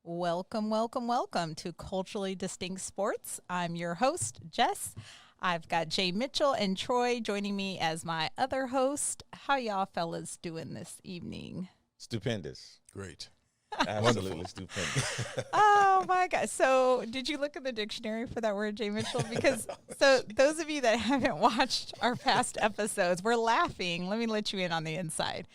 Welcome, welcome, welcome to Culturally Distinct Sports. I'm your host, Jess. I've got J.Mitchell and Troy joining me as my other host. How y'all fellas doing this evening? Stupendous. Great. Absolutely stupendous. Oh my God. So did you look at the dictionary for that word, J.Mitchell? Because so those of you that haven't watched our past episodes, we're laughing. Let me let you in on the inside.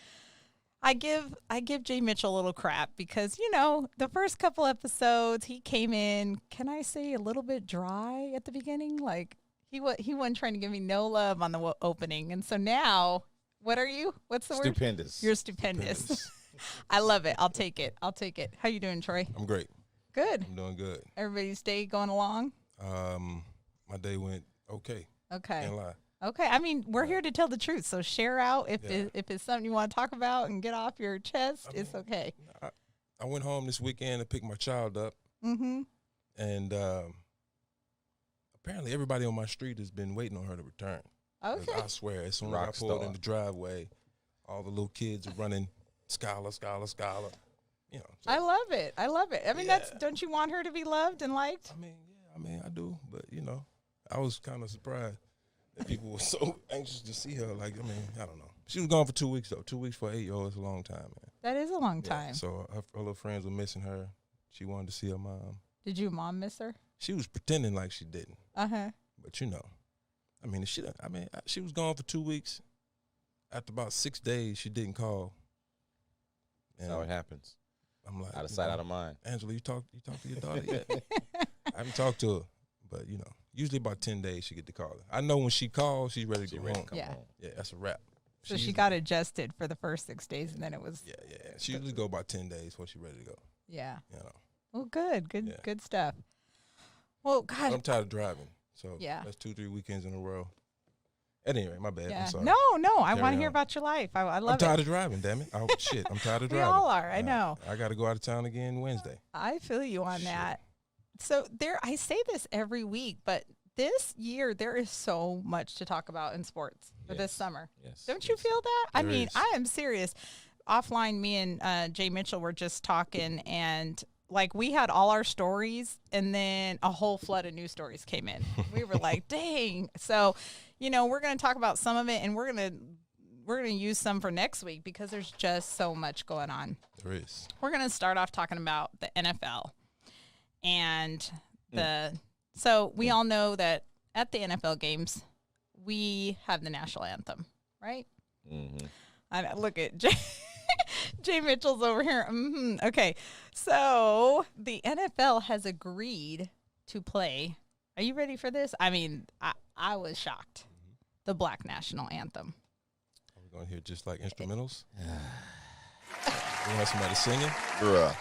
I give J.Mitchell a little crap because, the first couple episodes he came in, can I say, a little bit dry at the beginning? Like he wasn't trying to give me no love on the opening. And so now, what are you? What's the word? Stupendous. You're stupendous. I love it. I'll take it. How you doing, Troy? I'm great. Good. I'm doing good. Everybody's day going along? My day went okay. Okay. Can't lie. Okay. I mean, we're here to tell the truth. So share out if it's something you want to talk about and get off your chest. It's okay. I went home this weekend to pick my child up. Mm-hmm. And apparently everybody on my street has been waiting on her to return. 'Cause Okay. I swear, as soon as I pulled in the driveway, all the little kids are running, Scholar. So, I love it. I mean, don't you want her to be loved and liked? I do. But, I was kind of surprised that people were so anxious to see her. Like, I don't know. She was gone for 2 weeks, though. 2 weeks for an 8-year-old is a long time, man. That is a long time. So her little friends were missing her. She wanted to see her mom. Did your mom miss her? She was pretending like she didn't. Uh-huh. But she was gone for 2 weeks. After about 6 days, she didn't call. That's how it happens. I'm like, Out of sight, out of mind. Angela, you talk to your daughter yet? I haven't talked to her, but usually about 10 days she get to call her. I know when she calls, she's ready to go home. Yeah. Yeah, that's a wrap. So she got adjusted for the first 6 days, and then it was. Yeah. She usually go about 10 days before she's ready to go. Yeah. Well, good stuff. Well, God. But I'm tired of driving, so Yeah. that's 2-3 weekends in a row. Anyway, my bad. Yeah. I'm sorry. No. I want to hear on. about your life. I love I'm tired it. of driving, damn it. Oh, shit, I'm tired of We driving. all are. I know. I got to go out of town again Wednesday. I feel you on Shit. that. So I say this every week, but this year there is so much to talk about in sports for this summer. Yes. Don't you feel that? I There mean, is. I am serious. Offline, me and J.Mitchell were just talking, and like we had all our stories, and then a whole flood of news stories came in. We were like, dang. So, we're going to talk about some of it, and we're going to use some for next week because there's just so much going on. There is. We're going to start off talking about the NFL. And so we all know that at the NFL games, we have the national anthem, right? Mm-hmm. I look at J. Mitchell's over here. Okay. So the NFL has agreed to play. Are you ready for this? I mean, I was shocked. The Black National Anthem. Are we going to hear just like instrumentals? We have somebody singing? Bruh.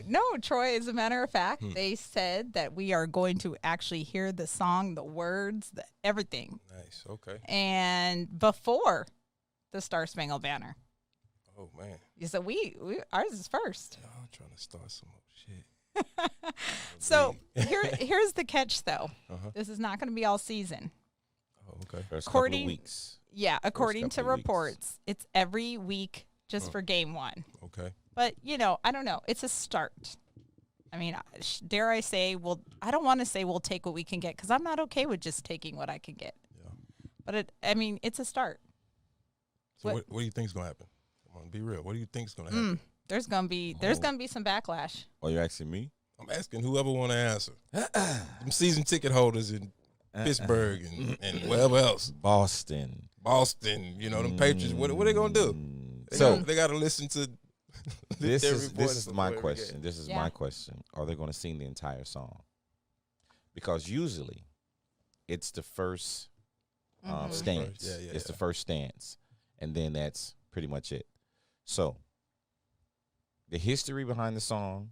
No, Troy. As a matter of fact, they said that we are going to actually hear the song, the words, everything. Nice. Okay. And before the Star Spangled Banner. Oh, man. So we ours is first. Y'all trying to start some more shit. So here's the catch, though. Uh-huh. This is not going to be all season. Oh, okay. First couple According- of weeks. Yeah, according to couple of weeks. reports, it's every week just for game one. Okay. But, I don't know. It's a start. I mean, dare I say, I don't want to say we'll take what we can get because I'm not okay with just taking what I can get. Yeah. But, it's a start. So what do you think is going to happen? Come on, be real. What do you think is going to happen? There's gonna be some backlash. Oh, you're asking me? I'm asking whoever want to answer. Some season ticket holders in Pittsburgh and wherever else. Boston. Boston, them Patriots. What are they going to do? They got to listen to This their is reports my before every question. game. This is Yeah. my question. Are they going to sing the entire song? Because usually it's the first stance. Yeah, It's the first stance. And then that's pretty much it. So the history behind the song,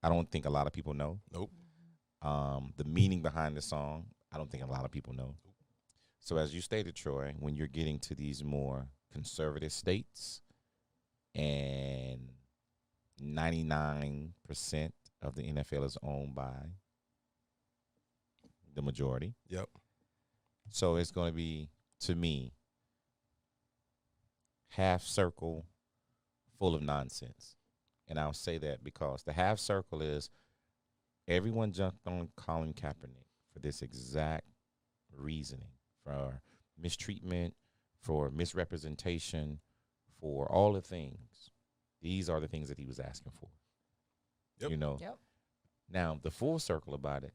I don't think a lot of people know. Nope. The meaning behind the song, I don't think a lot of people know. So as you stated, Troy, when you're getting to these more conservative states and 99% of the NFL is owned by the majority. Yep. So it's going to be, to me, half circle full of nonsense. And I'll say that because the half circle is everyone jumped on Colin Kaepernick for this exact reasoning, for mistreatment, for misrepresentation, for all the things. These are the things that he was asking for. Yep. You know? Yep. Now, the full circle about it,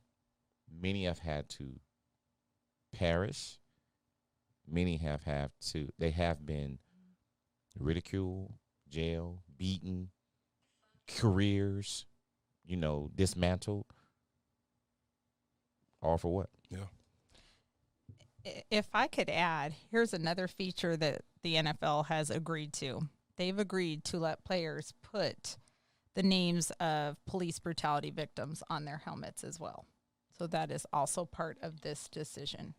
many have had to perish. Many have been ridiculed, jailed, beaten, careers, dismantled. All for what? Yeah. If I could add, here's another feature that the NFL has agreed to. They've agreed to let players put the names of police brutality victims on their helmets as well. So that is also part of this decision.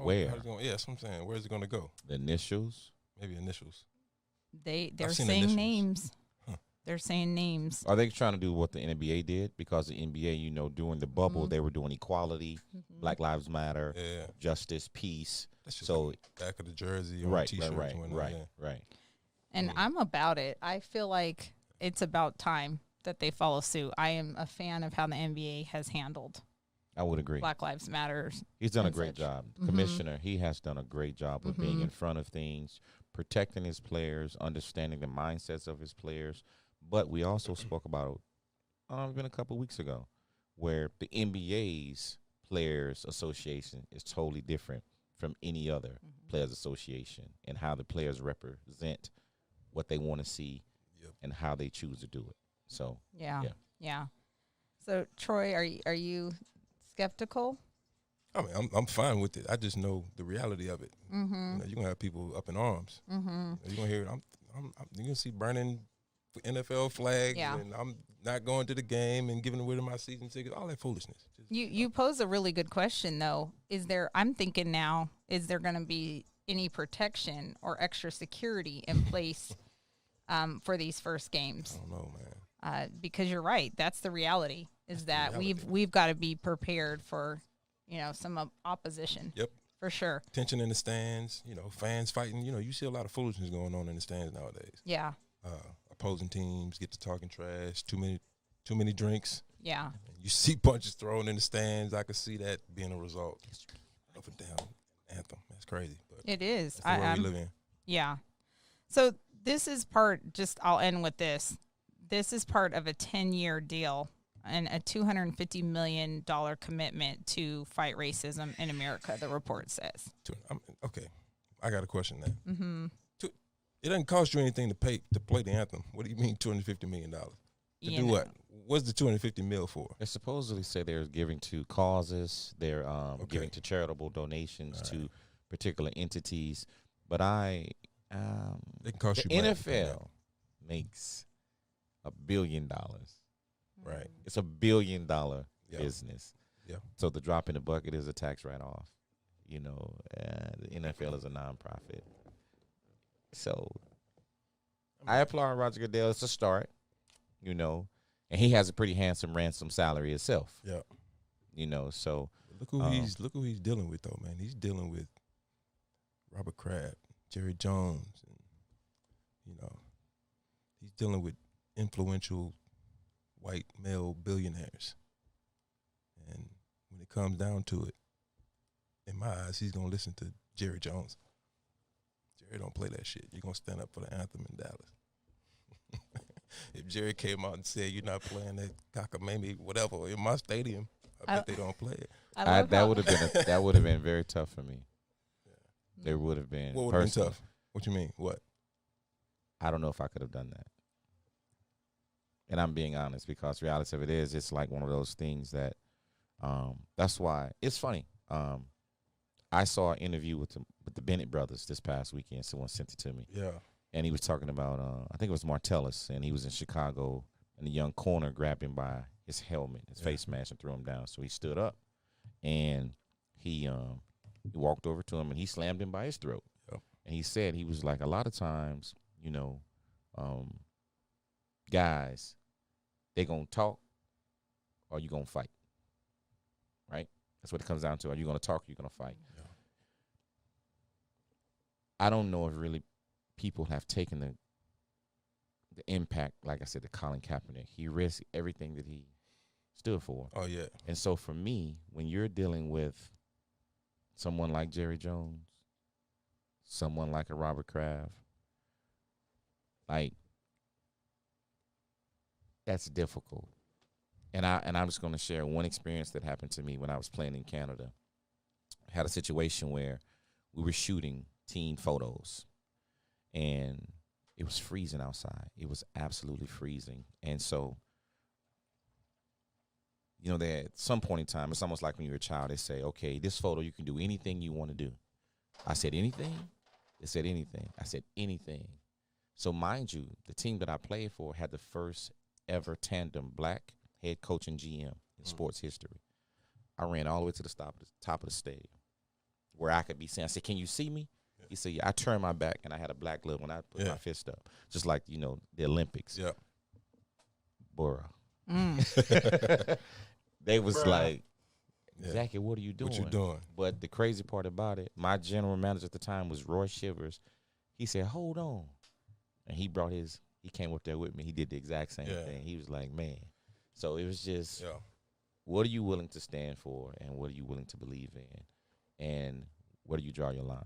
Where? That's what I'm saying. Where's it going to go? The initials? Maybe initials. They're seen saying initials. names. Huh. They're saying names. Are they trying to do what the NBA did? Because the NBA, during the bubble, they were doing equality, Black Lives Matter, Yeah. justice, peace. That's just So, back of the jersey or right. T-shirts. Right. And I'm about it. I feel like it's about time that they follow suit. I am a fan of how the NBA has handled I would agree. Black Lives Matter. He's done a and great such. job. The commissioner, he has done a great job of being in front of things, protecting his players, understanding the mindsets of his players. But we also spoke about it's been a couple of weeks ago, where the NBA's Players Association is totally different from any other players association, and how the players represent what they want to see and how they choose to do it. So Yeah. So Troy, are you skeptical? I mean, I'm fine with it. I just know the reality of it. Mm-hmm. You're gonna have people up in arms. Mm-hmm. You're gonna hear you're gonna see burning NFL flags, Yeah. and I'm not going to the game and giving away my season tickets. All that foolishness. You pose a really good question though. I'm thinking now, is there going to be any protection or extra security in place for these first games? I don't know, man. Because you're right. That's the reality. Is that reality. we've got to be prepared for some opposition. Yep. For sure. Tension in the stands. Fans fighting. You see a lot of foolishness going on in the stands nowadays. Yeah. Opposing teams get to talking trash. Too many drinks. Yeah. You see punches thrown in the stands. I could see that being a result. Up and down Anthem. That's crazy. But It is. that's the world we live in. Yeah. So this is part. I'll end with this. This is part of a 10-year deal and a $250 million commitment to fight racism in America, the report says. Okay. I got a question now. Mm-hmm. It doesn't cost you anything to play the anthem. What do you mean $250 million? To do what? What's the $250 million for? They supposedly say they're giving to causes. They're giving to charitable donations to particular entities. But they can cost the you money. NFL makes $1 billion. Right. It's $1 billion Yep. business. Yeah. So the drop in the bucket is a tax write-off. The NFL is a nonprofit. So I applaud Roger Goodell. It's a start, and he has a pretty handsome ransom salary itself. Yeah. So Look who he's dealing with though, man. He's dealing with Robert Kraft, Jerry Jones, and he's dealing with influential white male billionaires. And when it comes down to it, in my eyes, he's gonna listen to Jerry Jones. Jerry don't play that shit. You're gonna stand up for the anthem in Dallas. If Jerry came out and said you're not playing that cockamamie whatever in my stadium, I bet they don't play it. that would have been very tough for me. Yeah. There would have been. What would have been tough? What you mean? What? I don't know if I could have done that. And I'm being honest, because the reality of it is, it's like one of those things that that's why it's funny. I saw an interview with the Bennett brothers this past weekend. Someone sent it to me. Yeah. And he was talking about, I think it was Martellus, and he was in Chicago, and the young corner grabbed him by his helmet, his face mask, and threw him down. So he stood up, and he walked over to him, and he slammed him by his throat. Yep. And he said, he was like, a lot of times, guys, they going to talk or you going to fight, right? That's what it comes down to. Are you going to talk or you going to fight? Yeah. I don't know if really people have taken the impact, like I said, to Colin Kaepernick. He risked everything that he stood for. Oh, yeah. And so for me, when you're dealing with someone like Jerry Jones, someone like a Robert Kraft, like, that's difficult. And I'm just going to share one experience that happened to me when I was playing in Canada. I had a situation where we were shooting team photos, and it was freezing outside. It was absolutely freezing. And so, you know, at some point in time, it's almost like when you're a child, they say, okay, this photo, you can do anything you want to do. I said, anything? They said, anything. I said, anything. So mind you, the team that I played for had the first ever tandem black head coach and GM in sports history. I ran all the way to the top of the stage where I could be seen. I said, can you see me? Yeah. He said, yeah. I turned my back, and I had a black glove when I put my fist up, just like, you know, the Olympics. Yeah. Bora. They was like, Zachy, what are you doing? What you doing? But the crazy part about it, my general manager at the time was Roy Shivers. He said, hold on. And he came up there with me. He did the exact same thing. He was like, man. So it was just, what are you willing to stand for, and what are you willing to believe in, and where do you draw your line?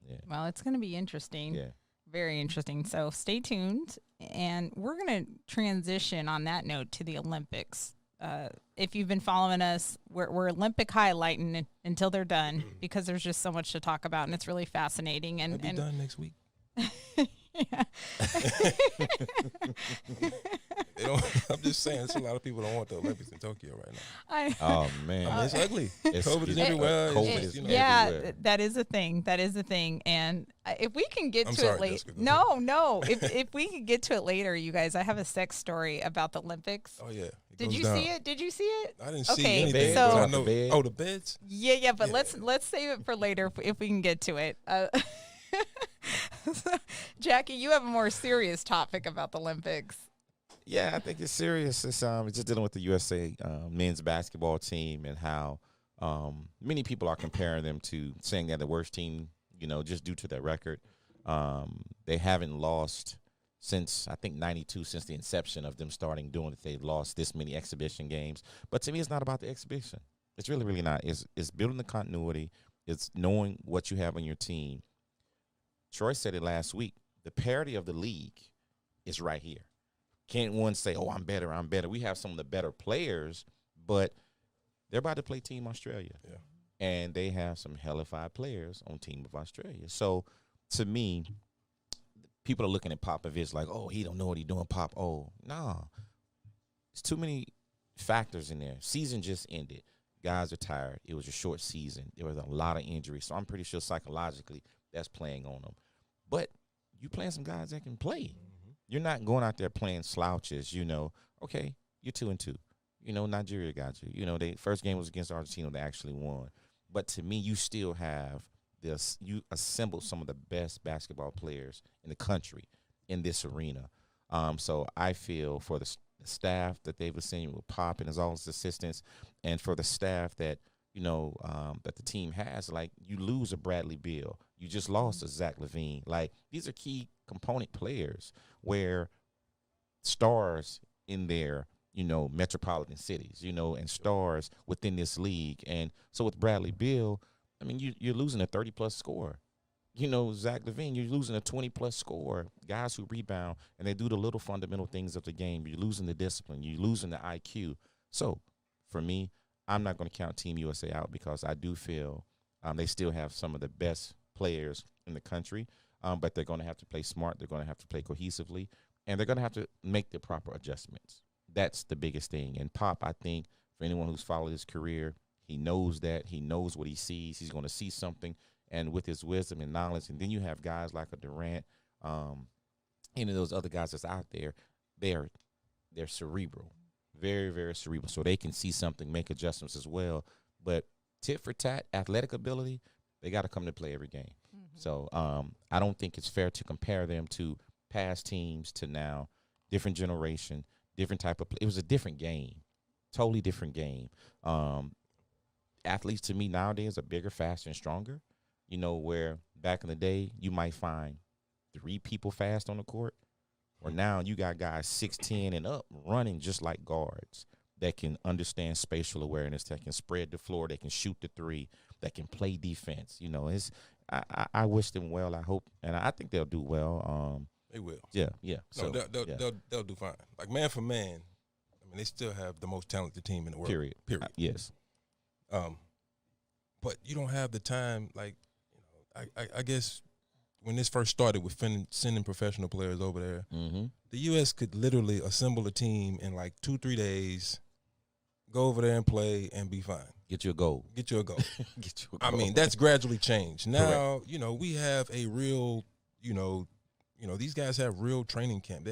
Yeah. Well, it's going to be interesting. Yeah. Very interesting. So stay tuned, and we're going to transition on that note to the Olympics. If you've been following us, we're Olympic highlighting until they're done, because there's just so much to talk about, and it's really fascinating. And I'll be done next week. I'm just saying, there's a lot of people don't want the Olympics in Tokyo right now. Oh man, I mean, it's ugly. COVID is everywhere. COVID is everywhere. That is a thing. That is a thing. And if we can get to it later, no. If we can get to it later, you guys, I have a sex story about the Olympics. Oh yeah. Did you see it? Did you see it? I didn't see anything. So, I know. Oh, the beds. Yeah. But let's save it for later if we can get to it. Jackie, you have a more serious topic about the Olympics. Yeah, I think it's serious. It's just dealing with the USA men's basketball team, and how many people are comparing them to, saying they're the worst team, you know, just due to their record. They haven't lost since, I think, 92, since the inception of them starting doing it. They've lost this many exhibition games. But to me, it's not about the exhibition. It's really, really not. It's building the continuity. It's knowing what you have on your team. Troy said it last week. The parity of the league is right here. Can't one say, oh, I'm better. We have some of the better players, but they're about to play Team Australia. Yeah. And they have some hellified players on Team of Australia. So, to me, people are looking at Popovich like, oh, he don't know what he's doing, Pop. Oh, no. There's too many factors in there. Season just ended. Guys are tired. It was a short season. There was a lot of injuries. So, I'm pretty sure psychologically that's playing on them. But you playing some guys that can play. Mm-hmm. You're not going out there playing slouches, you know. Okay, you're 2-2. You know, Nigeria got you. You know, they first game was against Argentina. They actually won. But to me, you still have this. You assembled some of the best basketball players in the country in this arena. So I feel for the staff that they've assembled with Pop and all his assistants, and for the staff that, you know, that the team has, like, you lose a Bradley Beal. You just lost a Zach LaVine. Like, these are key component players where stars in their, you know, metropolitan cities, you know, and stars within this league. And so with Bradley Beal, I mean, you're losing a 30-plus scorer. You know, Zach LaVine, you're losing a 20-plus scorer, guys who rebound, and they do the little fundamental things of the game. You're losing the discipline. You're losing the IQ. So, for me, I'm not going to count Team USA out, because I do feel they still have some of the best players in the country, but they're going to have to play smart. They're going to have to play cohesively, and they're going to have to make the proper adjustments. That's the biggest thing. And Pop, I think, for anyone who's followed his career, he knows that. He knows what he sees. He's going to see something, and with his wisdom and knowledge, and then you have guys like a Durant, any of those other guys that's out there, they're cerebral. Very, very cerebral. So they can see something, make adjustments as well. But tit for tat, athletic ability, they got to come to play every game. Mm-hmm. So I don't think it's fair to compare them to past teams to now, different generation, different type of play. It was a different game, totally different game. Athletes, to me, nowadays are bigger, faster, and stronger. You know, where back in the day, you might find 3 people fast on the court, or now you got guys 6'10" and up running just like guards that can understand spatial awareness, that can spread the floor, that can shoot the three, that can play defense. You know, I wish them well. I hope, and I think they'll do well. They will. Yeah. No, So they'll do fine. Like man for man, I mean, they still have the most talented team in the world. Period. Yes. But you don't have the time. Like, you know, I guess when this first started with sending professional players over there, the U.S. could literally assemble a team in like 2-3 days, go over there and play and be fine. Get you a goal. Get you a goal. Get you a goal. I mean, that's gradually changed. Now, Correct. you know, we have a real, you know, these guys have real training camp.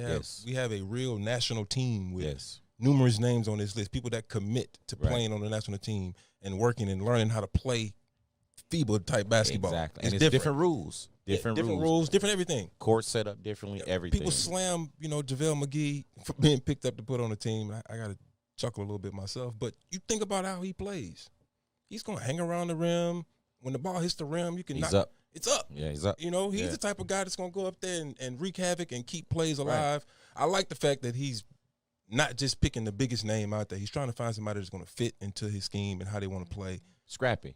We have a real national team with numerous names on this list, people that commit to playing on the national team and working and learning how to play FIBA-type basketball. Exactly. And it's different rules. Different rules, different everything. Court set up differently, everything. People slam, you know, JaVale McGee for being picked up to put on the team. I got to chuckle a little bit myself. But you think about how he plays. He's going to hang around the rim. When the ball hits the rim, you can knock. Up. It's up. Yeah, he's up. You know, he's the type of guy that's going to go up there and wreak havoc and keep plays alive. Right. I like the fact that he's not just picking the biggest name out there. He's trying to find somebody that's going to fit into his scheme and how they want to play. Scrappy.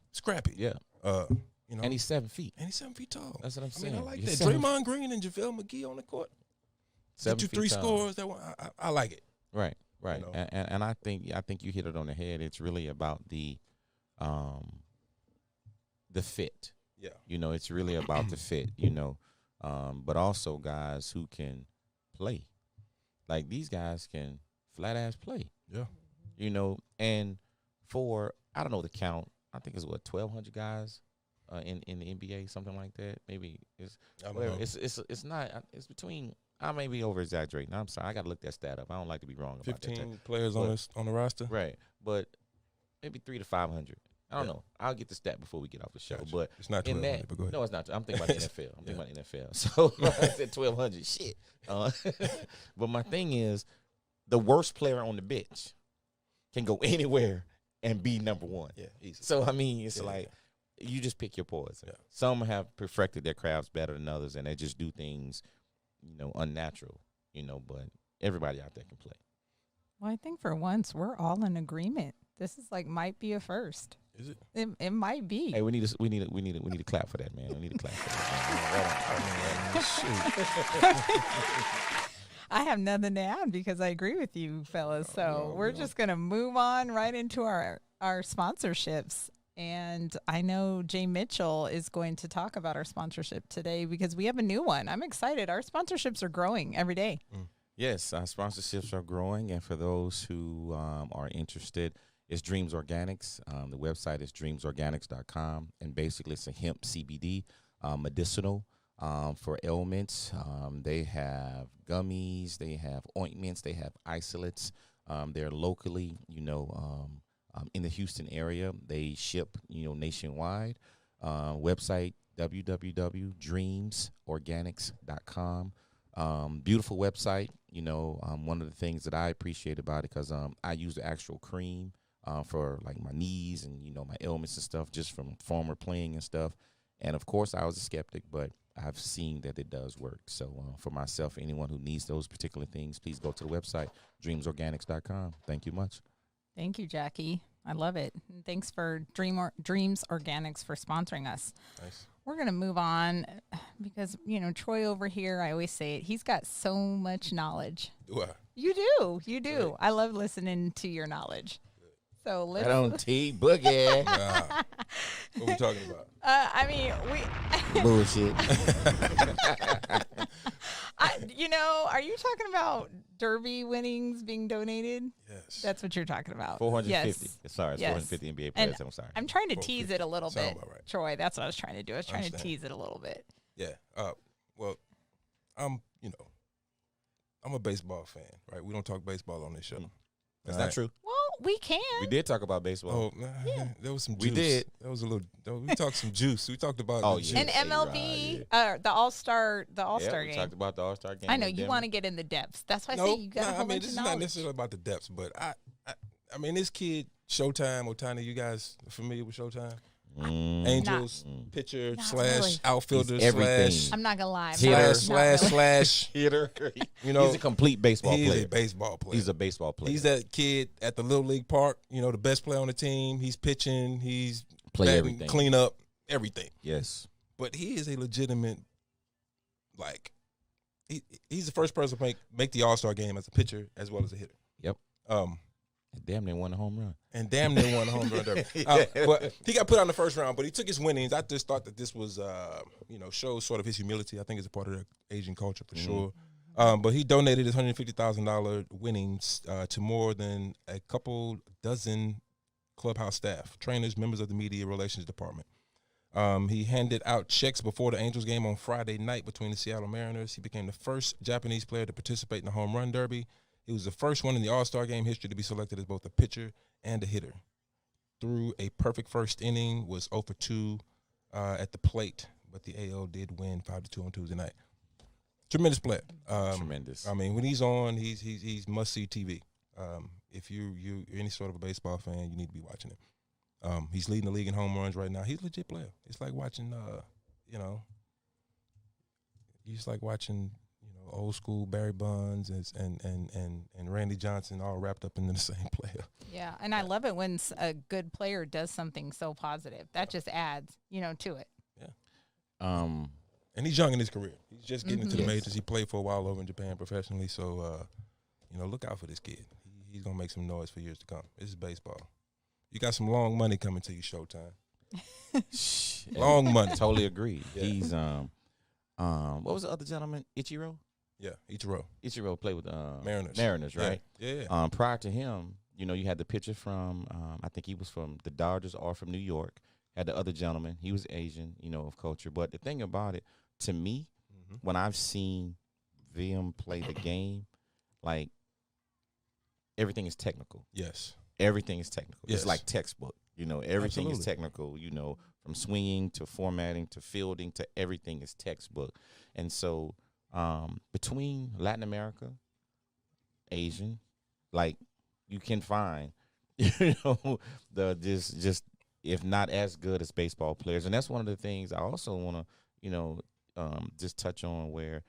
Yeah. You know, and he's 7 feet. And he's 7 feet tall. That's what I'm saying. I like that. Draymond Green and JaVale McGee on the court. 7 Get you feet 3 tall. scores. I like it. Right. You know? And I think you hit it on the head. It's really about the fit. Yeah. You know, it's really about the fit, you know. But also guys who can play. Like these guys can flat ass play. Yeah. You know, and for I don't know the count. I think it's 1,200 guys in the NBA, something like that. Maybe it's whatever. It's not. It's between. I may be over exaggerating. I'm sorry. I got to look that stat up. I don't like to be wrong about that. 15 players on the roster. Right, but maybe 300 to 500. I don't know. I'll get the stat before we get off the show. Gotcha. But it's not 1,200. But go ahead. No, it's not. I'm thinking about the NFL. I'm thinking about the NFL. So I said 1,200. Shit. But my thing is, the worst player on the bench can go anywhere and be number one. Yeah, easy. So I mean, it's you just pick your poison. Yeah. Some have perfected their crafts better than others, and they just do things, you know, unnatural. You know, but everybody out there can play. Well, I think for once we're all in agreement. This is might be a first. Is it? It might be. Hey, we need to clap for that, man. We need to clap for that. I have nothing to add because I agree with you, fellas. So we're just gonna move on right into our sponsorships. And I know J.Mitchell is going to talk about our sponsorship today because we have a new one. I'm excited. Our sponsorships are growing every day. Yes, our sponsorships are growing, and for those who are interested, it's Dreams Organics. The website is dreamsorganics.com, and basically it's a hemp CBD medicinal for ailments. They have gummies, they have ointments, they have isolates. They're locally, in the Houston area. They ship, nationwide. Website www.dreamsorganics.com. Beautiful website. One of the things that I appreciate about it, because I use the actual cream for like my knees and my ailments and stuff, just from former playing and stuff. And of course I was a skeptic, but I've seen that it does work. So for myself, anyone who needs those particular things, please go to the website dreamsorganics.com. Thank you much. Thank you, Jackie. I love it. And thanks for Dreams Organics for sponsoring us. Nice. We're going to move on because, Troy over here, I always say it, he's got so much knowledge. Do I? You do. Right. I love listening to your knowledge. So let's. I don't Boogie. What are we talking about? we. Bullshit. Are you talking about Derby winnings being donated? Yes. That's what you're talking about. 450. Yes. Sorry, it's 450 NBA players. I'm sorry. I'm trying to tease it a little bit, right. Troy. That's what I was trying to do. I was trying to tease it a little bit. Yeah. Well, I'm a baseball fan, right? We don't talk baseball on this show. That's not true. Well, we can. We did talk about baseball. Oh, there was some juice. We did. There was a little. We talked some juice. We talked about juice. And MLB, the All-Star game. We talked about the All-Star game. I know you want to get in the depths. That's why I say you got a whole bunch this of is knowledge. not necessarily about the depths, but I mean, this kid, Showtime, Otani, you guys are familiar with Showtime? Angels pitcher not slash really. outfielder He's everything. slash I'm not gonna lie. I'm Hitter. slash. hitter. You know, He's a complete baseball he's player. a baseball player. He's a baseball player. He's that kid at the Little League Park, you know, the best player on the team. He's pitching, he's Play batting, everything. clean up, everything. Yes. But he is a legitimate, like, he's the first person to make the All-Star game as a pitcher as well as a hitter. Yep. Damn, they won a home run. And damn near won the home run derby. But he got put out in the first round, but he took his winnings. I just thought that this was, shows sort of his humility. I think it's a part of the Asian culture for sure. But he donated his $150,000 winnings to more than a couple dozen clubhouse staff, trainers, members of the media relations department. He handed out checks before the Angels game on Friday night between the Seattle Mariners. He became the first Japanese player to participate in the home run derby. He was the first one in the All-Star game history to be selected as both a pitcher and a hitter. Through a perfect first inning, was 0 for 2 at the plate, but the AL did win 5-2 on Tuesday night. Tremendous player. Tremendous. I mean, when he's on, he's must-see TV. If you're any sort of a baseball fan, you need to be watching him. He's leading the league in home runs right now. He's a legit player. It's like watching, it's like watching, old school Barry Bonds and Randy Johnson all wrapped up into the same player. Yeah, and I love it when a good player does something so positive. That just adds, to it. Yeah. And he's young in his career. He's just getting into the majors. He played for a while over in Japan professionally. So, look out for this kid. He's going to make some noise for years to come. This is baseball. You got some long money coming to you, Showtime. Long money. Totally agree. Yeah. He's what was the other gentleman? Ichiro? Yeah, Ichiro. Ichiro played with Mariners. Mariners, right? Yeah. Prior to him, you had the pitcher from I think he was from the Dodgers or from New York. Had the other gentleman. He was Asian, of culture. But the thing about it, to me, when I've seen them play the game, like everything is technical. Yes. Everything is technical. Yes. It's like textbook. Everything is Absolutely. technical, from swinging to formatting to fielding to everything is textbook. And so between Latin America, Asian, like you can find, the just if not as good as baseball players. And that's one of the things I also want to, just touch on where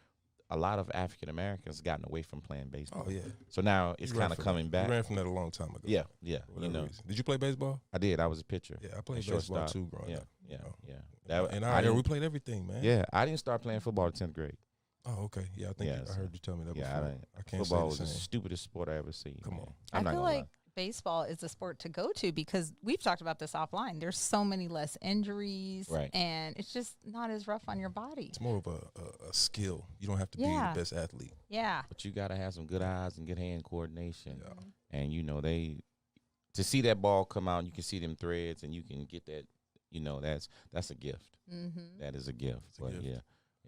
a lot of African Americans gotten away from playing baseball. Oh, yeah. So now it's kind of coming back. You ran from that a long time ago. Yeah. For whatever reason. Did you play baseball? I did. I was a pitcher. Yeah, I played And baseball shortstop. too growing up. Yeah. We played everything, man. Yeah, I didn't start playing football in 10th grade. Oh, okay. Yeah, I think I heard you tell me that before. I can't Football say was the the same. stupidest sport I ever seen. Come man. on. I'm not I feel gonna like lie. baseball is a sport to go to because we've talked about this offline. There's so many less injuries, Right. and it's just not as rough on your body. It's more of a skill. You don't have to be Yeah. the best athlete. Yeah. But you gotta have some good eyes and good hand coordination. Yeah. And to see that ball come out, and you can see them threads, and you can get that. That's a gift. Mm-hmm. That is a gift. It's a But gift. yeah.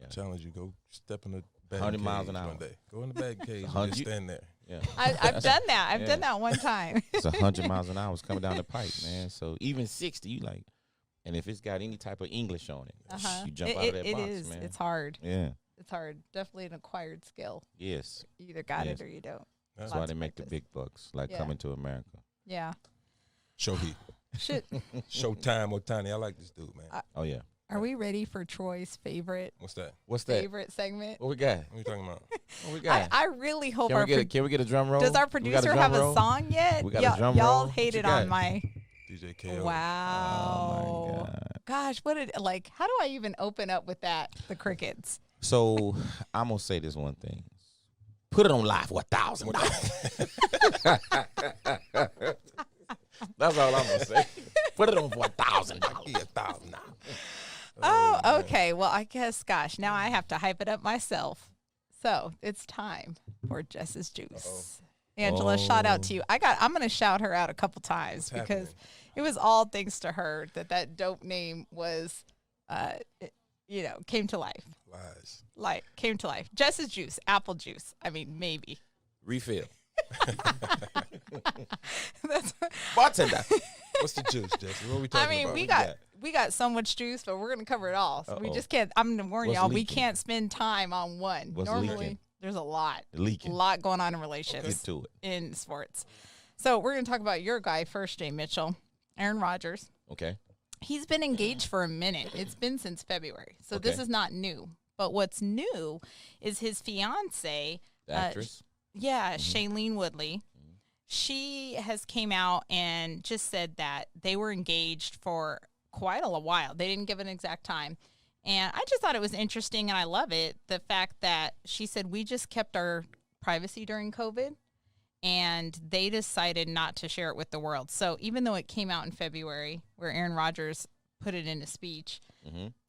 Challenge you. Go step in the batting 100 cage miles an hour. one day. Go in the batting cage and 100 just stand there. Yeah. I've done that. I've Yeah. done that one time. It's 100 miles an hour coming down the pipe, man. So even 60, you like, and if it's got any type of English on it, Uh-huh. you jump out of that It box, is. man. It's hard. Yeah. It's hard. Definitely an acquired skill. Yes. You either got Yes. it or you don't. That's Lots why of they make the practice. big bucks, like Yeah. coming to America. Yeah. Show heat. Should Showtime Otani. I like this dude, man. Oh yeah. Are we ready for Troy's favorite What's that? What's that? segment? What we got? What are you talking about? What we got? I really hope Can we get a drum roll? does our We got producer drum have roll? a song yet? We got a drum y'all roll? What hated you on got? my DJ KO. wow. Oh my God. Gosh, how do I even open up with that? The crickets. So I'm gonna say this one thing. Put it on live for $1,000. That's all I'm gonna say. Put it on for $1,000. Yeah, $1,000 now. Oh, okay. Well, I guess, gosh, now I have to hype it up myself. So it's time for Jess's Juice. Angela, shout out to you. I'm going to shout her out a couple times What's because happening? it was all thanks to her that dope name was, came to life. Lies. Came to life. Jess's Juice, apple juice. I mean, maybe. Refill. That's, Bartender. What's the juice, Jesse? What are we talking I mean, about? we got so much juice, but we're going to cover it all. So we Uh-oh. just can't. I'm going to warn What's y'all, we leaking? can't spend time on one. What's Normally, leaking? there's a lot. Leaking. A lot going on in relationships. Get to it. In sports. So we're going to talk about your guy first, J.Mitchell, Aaron Rodgers. Okay. He's been engaged for a minute. It's been since February. So this is not new. But what's new is his fiance, The actress. Shailene Woodley. She has came out and just said that they were engaged for quite a while. They didn't give an exact time. And I just thought it was interesting, and I love it, the fact that she said we just kept our privacy during COVID, and they decided not to share it with the world. So even though it came out in February, where Aaron Rodgers put it in a speech,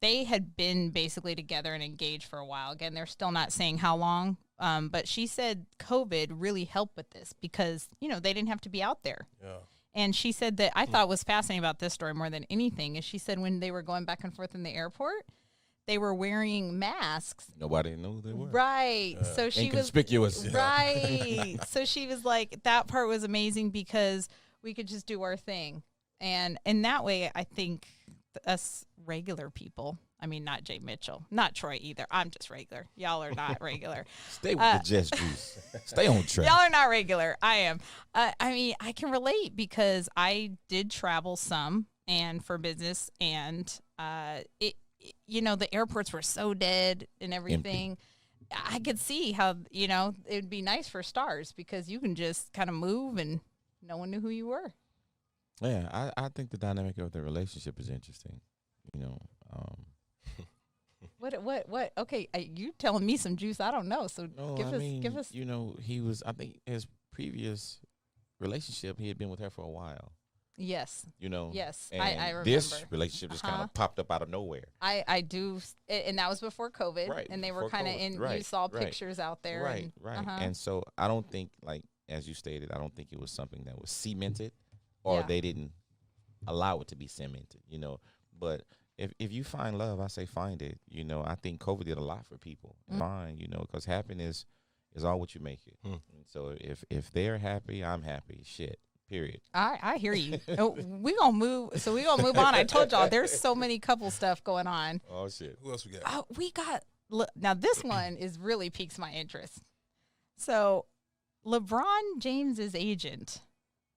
they had been basically together and engaged for a while. Again, they're still not saying how long, but she said COVID really helped with this because, they didn't have to be out there. Yeah. And she said that I thought was fascinating about this story more than anything is she said when they were going back and forth in the airport, they were wearing masks. Nobody knew who they were. Right. So she inconspicuous. was right. So she was like, that part was amazing because we could just do our thing. And in that way, I think us regular people, I mean, not J.Mitchell, not Troy either. I'm just regular. Y'all are not regular. Stay with the Jess juice. Stay on track. Y'all are not regular. I am. I mean, I can relate because I did travel some and for business and the airports were so dead and everything. Empty. I could see how, it would be nice for stars because you can just kind of move and no one knew who you were. Yeah, I think the dynamic of the relationship is interesting. What? Okay, you telling me some juice I don't know. So give us. He was. I think his previous relationship, he had been with her for a while. Yes. Yes, and I remember. This relationship just kind of popped up out of nowhere. I do, and that was before COVID, right? And they were kind of in. Right, you saw pictures out there, right? And so I don't think, like as you stated, I don't think it was something that was cemented, or they didn't allow it to be cemented. But if you find love, I say find it. I think COVID did a lot for people. Fine, because happiness is all what you make it. And so if they're happy, I'm happy. Shit. Period. I hear you. We gonna move. So we gonna move on. I told y'all there's so many couple stuff going on. Oh shit. Who else we got? We got. Now this one is really piques my interest. So, LeBron James's agent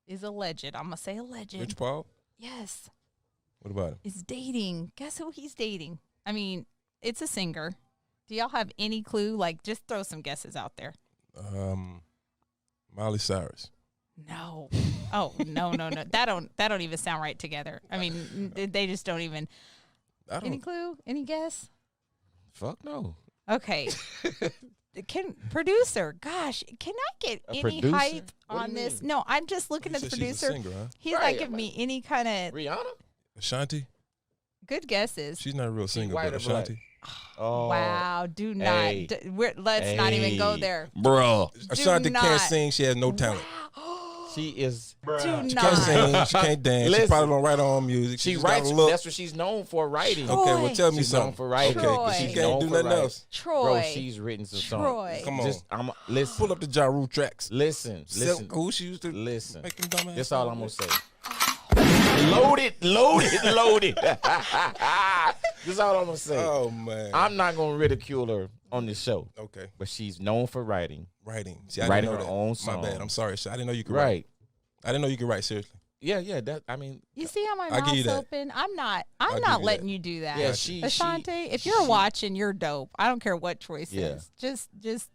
is alleged. I'm gonna say alleged. Rich Paul? Yes. What about him? Is dating. Guess who he's dating? I mean, it's a singer. Do y'all have any clue? Like, just throw some guesses out there. Miley Cyrus. No. Oh, no. That don't even sound right together. I mean, they just don't even. Any clue? Any guess? Fuck no. Okay. Producer, gosh, can I get any hype on this? No, I'm just looking at the producer. She's a singer, huh? He's not giving me any kind of Rihanna. Ashanti. Good guesses. She's not a real singer, but Ashanti. Oh, wow! Do not. Hey, let's not even go there, bro. Ashanti can't sing. She has no talent. She is. She can't sing. She can't dance. Listen, she probably don't write her own music. She writes. That's what she's known for, writing. Troy. Okay, well, tell me she's something. Known for writing. Troy. Okay, she can't do nothing else. Troy, bro, she's written some songs. Come on, listen. Pull up the Ja Rule tracks. Listen. Who she used to listen. make them dumb ass. That's all I'm gonna say. Loaded. That's all I'm gonna say. Oh man, I'm not gonna ridicule her on this show. Okay, but she's known for writing. See, I writing didn't know her that. own song. My bad. I'm sorry. I didn't know you could write. I didn't know you could write. Seriously. Yeah. That I mean. You see how my mouth's open? I'm not letting you do that. Yeah, Ashanti, if you're watching, you're dope. I don't care what Troy says. Just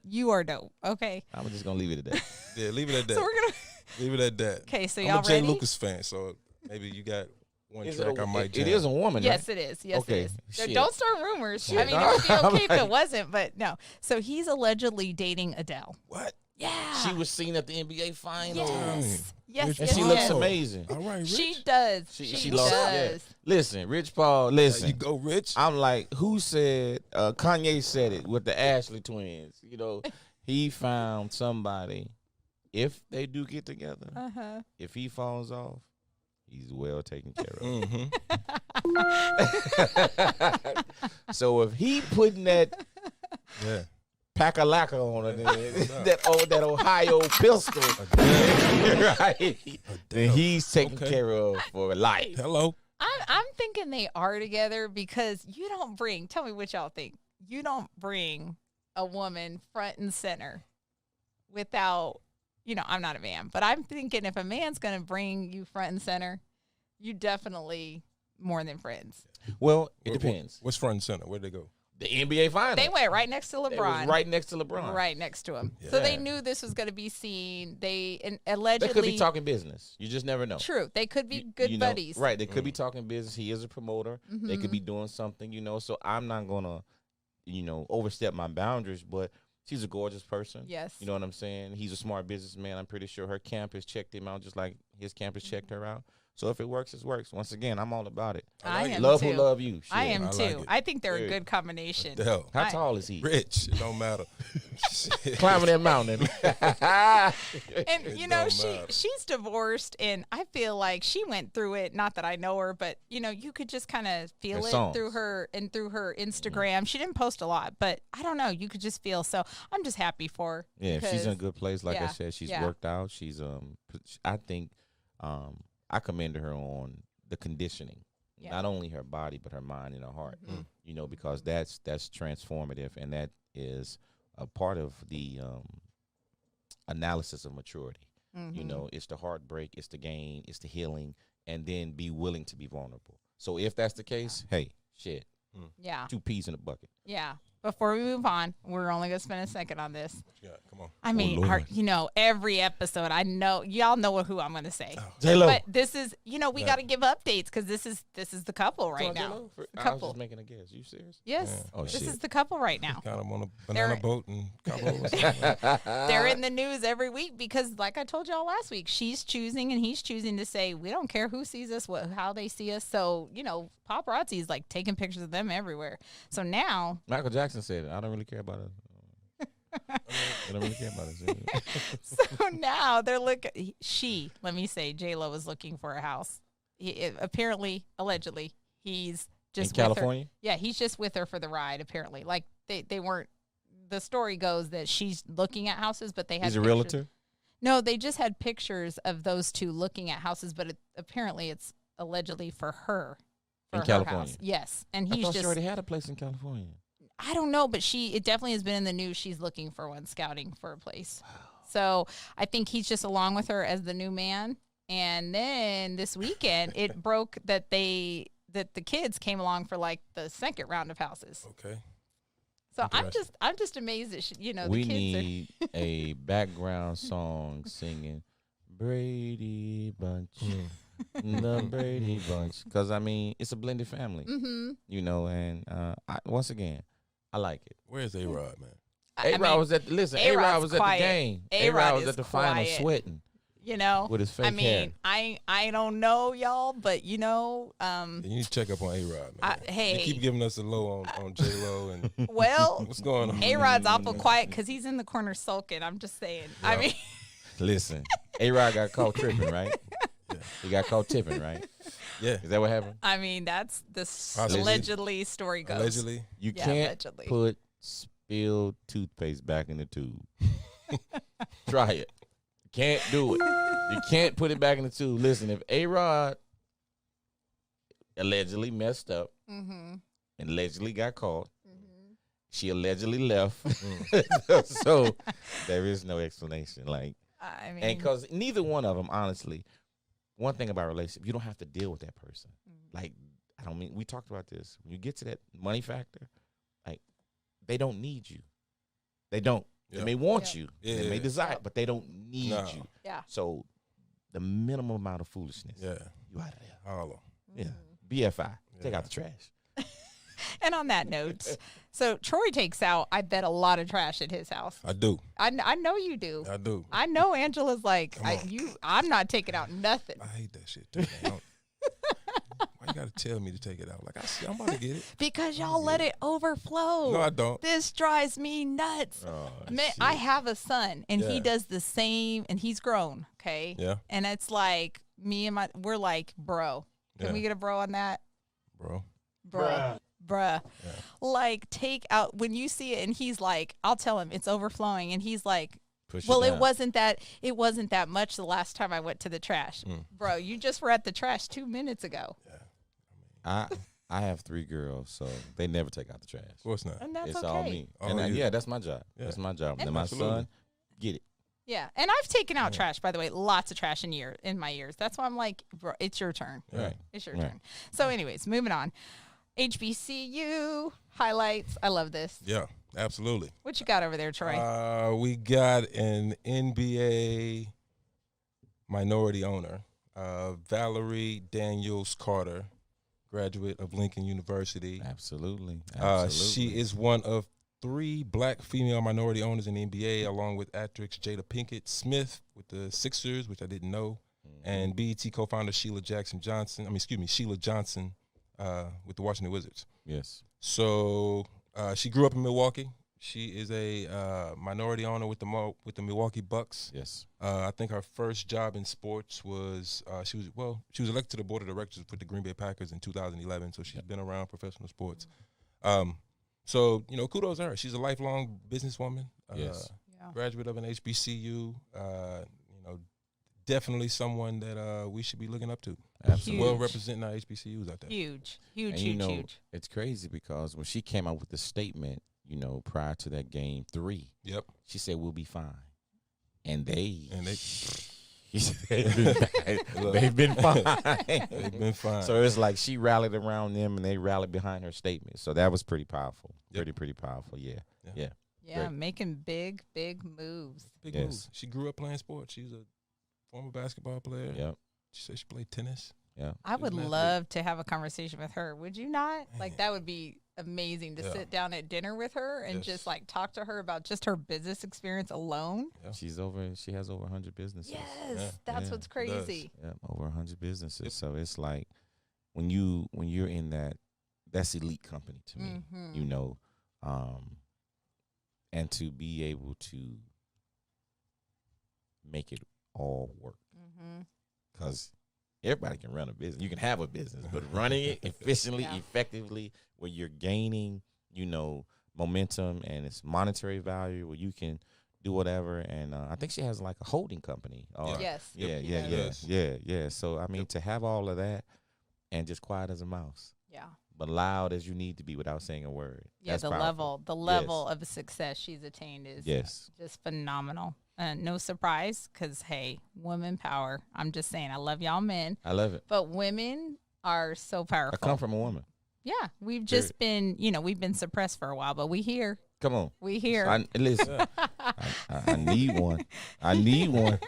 you are dope. Okay. I'm just gonna leave it at that. Yeah, leave it at that. So we're gonna leave it at that. Okay, so I'm y'all a Jay ready? Lucas fan, so maybe you got one track I might jam. It is a woman, yes, right? it is. Yes, okay. it is. Shit. Don't start rumors. Shit. I mean, it would be okay if it wasn't, but no. So he's allegedly dating Adele. What? Yeah. She was seen at the NBA Finals. Yes. And she looks amazing. All right, Rich. She does. She lost. Yeah. Listen, Rich Paul, listen. You go, Rich. I'm like, who said, Kanye said it with the Ashley twins. He found somebody, if they do get together, if he falls off, he's well taken care of. So if he putting that pack-a-lacka on it, that Ohio pistol, right? Then he's taken care of for life. Hello. I'm thinking they are together because you don't bring. Tell me what y'all think. You don't bring a woman front and center without. I'm not a man, but I'm thinking if a man's going to bring you front and center, you definitely more than friends. Well, it depends. What's front and center? Where'd they go? The NBA Finals. They went right next to They was LeBron. right next to LeBron. Right next to him. Yeah. So they knew this was going to be seen. And allegedly. They could be talking business. You just never know. True. They could be good you know, buddies. Right. They could be talking business. He is a promoter. They could be doing something, So I'm not going to, overstep my boundaries, but she's a gorgeous person. Yes. You know what I'm saying? He's a smart businessman. I'm pretty sure her campus checked him out just like his campus checked her out. So if it works, it works. Once again, I'm all about it. I am love too. who love you. Shit. I am I too. like it. I think they're a Period. good combination. The hell? How tall is he? Rich. It don't matter. Climbing that mountain. And It you know, don't matter. she's divorced, and I feel like she went through it. Not that I know her, but you could just kind of feel Her it songs. through her Instagram. She didn't post a lot, but I don't know. You could just feel. So I'm just happy for her. Yeah, she's in a because- good place. Like I yeah, said, she's yeah. worked out. She's I think I commend her on the conditioning, Yeah. not only her body but her mind and her heart. Mhm. Because that's transformative, and that is a part of the analysis of maturity. Mhm. It's the heartbreak, it's the gain, it's the healing, and then be willing to be vulnerable. So if that's the case, hey, shit, Yeah. 2 peas in a bucket. Yeah. Before we move on, we're only going to spend a second on this. Yeah, come on. I mean, Lord. every episode, I know, y'all know who I'm going to say. J-Lo. But this is, we Yeah. got to give updates because this is the couple right now. J-Lo? The I was couple. just making a guess. You serious? Yes. Yeah. Oh, This shit. is the couple right now. Kind of on a banana They're- boat in Cabo or something. They're in the news every week because, like I told y'all last week, she's choosing and he's choosing to say, we don't care who sees us, how they see us. So, paparazzi is like taking pictures of them everywhere. So now, Michael Jackson said it. I don't really care about it. I don't really care about it. so now they're looking. Let me say, J-Lo is looking for a house. Apparently, allegedly, he's just In with her. California? Yeah, he's just with her for the ride. Apparently, like they weren't. The story goes that she's looking at houses, but they had. He's a pictures. realtor? No, they just had pictures of those two looking at houses, but apparently it's allegedly for her. For In her California? house. Yes, and I he's thought she just. already had a place in California. I don't know, but it definitely has been in the news. She's looking for one, scouting for a place. So I think he's just along with her as the new man. And then this weekend, it broke that the kids came along for like the second round of houses. Okay. So Interesting. I'm just amazed that the We kids need a background song singing Brady Bunch. The Brady Bunch. Because, it's a blended family. Mm-hmm. And once again, I like it. Where's A-Rod, man? A-Rod was at A-Rod was at the game. A-Rod was at the final quiet. sweating with his fake hair. I don't know y'all, but You need to check up on A-Rod, man. hey. You keep giving us a low on J-Lo and well, what's going on? A-Rod's awful quiet because he's in the corner sulking. I'm just saying. Yeah. Listen, A-Rod got caught tripping, right? Yeah. He got caught tipping, right? Yeah. Is that what happened? That's the Possibly. allegedly story goes. Allegedly. You Yeah, can't allegedly. put spilled toothpaste back in the tube. Try it. You can't do it. You can't put it back in the tube. Listen, if A-Rod allegedly messed up Mm-hmm. and allegedly got caught, she allegedly left. Mm. So there is no explanation. Like, I mean, and because neither one of them, honestly, one thing about relationship, you don't have to deal with that person. Like, we talked about this. When you get to that money factor, like, they don't need you. They don't. Yeah. They may want Yeah. you. Yeah, They may yeah. desire, but they don't need No. you. yeah. So the minimum amount of foolishness, Yeah. you out of there. Hollow. Yeah. Mm-hmm. BFI. Take Yeah. out the trash. And on that note, so Troy takes out, I bet, a lot of trash at his house. I do. I know you do. I do. I know Angela's like, Come on. I'm not taking out nothing. I hate that shit too, man. Why you gotta tell me to take it out? Like, I'm about to get it. Because y'all let it overflow. No, I don't. This drives me nuts. Oh, Man, I have a son, and he Yeah. does the same, and he's grown, okay? Yeah. And it's like, we're like, bro. Can Yeah. we get a bro on that? Bro. Bruh. Yeah. Like, take out, when you see it, and he's like, I'll tell him it's overfling, and he's like, Push well, it it wasn't that much the last time I went to the trash. Bro, you just were at the trash 2 minutes ago. I have 3 girls, so they never take out the trash. Of course not. And that's It's okay. all me. Oh, and yeah. that's my job. Yeah. That's my job. And then my Absolutely. son, get it. Yeah, and I've taken out trash, by the way, lots of trash in my years. That's why I'm like, bro, it's your turn. Right. It's your turn. So anyways, moving on. HBCU highlights. I love this. Yeah, absolutely. What you got over there, Troy? We got an NBA minority owner, Valerie Daniels Carter, graduate of Lincoln University. Absolutely. She is one of 3 black female minority owners in the NBA, along with actress Jada Pinkett Smith with the Sixers, which I didn't know, and BET co-founder Sheila Johnson with the Washington Wizards. Yes. So she grew up in Milwaukee. She is a minority owner with the Milwaukee Bucks. Yes. I think her first job in sports was she was elected to the board of directors with the Green Bay Packers in 2011. So she's been around professional sports. So kudos to her. She's a lifelong businesswoman. Yes. Graduate of an HBCU. Definitely someone that we should be looking up to. Absolutely. Well representing our HBCUs out there. Huge. It's crazy because when she came out with the statement, prior to that game 3, Yep. she said we'll be fine, and they they've been fine. They've been fine. So it's like she rallied around them, and they rallied behind her statement. So that was pretty powerful. Yep. Pretty powerful. Yeah. Yeah, Great. making big moves. Big Yes. moves. She grew up playing sports. She's a former basketball player. Yep. She said she played tennis. Yeah. I would She's an athlete. love to have a conversation with her. Would you not? Like, Man. that would be amazing to Yeah. sit down at dinner with her and Yes. just like talk to her about just her business experience alone. Yeah. She has over 100 businesses. Yes, Yeah. that's Yeah, what's it does. crazy. Yeah, over 100 businesses. Yep. So it's like when you're in that's elite company to me. Mhm. And to be able to make it all work, Mm-hmm. because everybody can run a business. You can have a business, but running it efficiently, Yeah. effectively, where you're gaining, momentum and it's monetary value, where you can do whatever. And I think she has like a holding company. Yes. Yep. Yeah. So I mean, to have all of that and just quiet as a mouse, Yeah. but loud as you need to be without saying a word. Yeah. That's The powerful. level of success she's attained is Yes. just phenomenal. No surprise, because hey, women power. I'm just saying, I love y'all men, I love it. but women are so I powerful. come from a woman. Yeah, we've just been, we've been suppressed for a while, but we here. Come on. We here. Listen, I need one. I need one.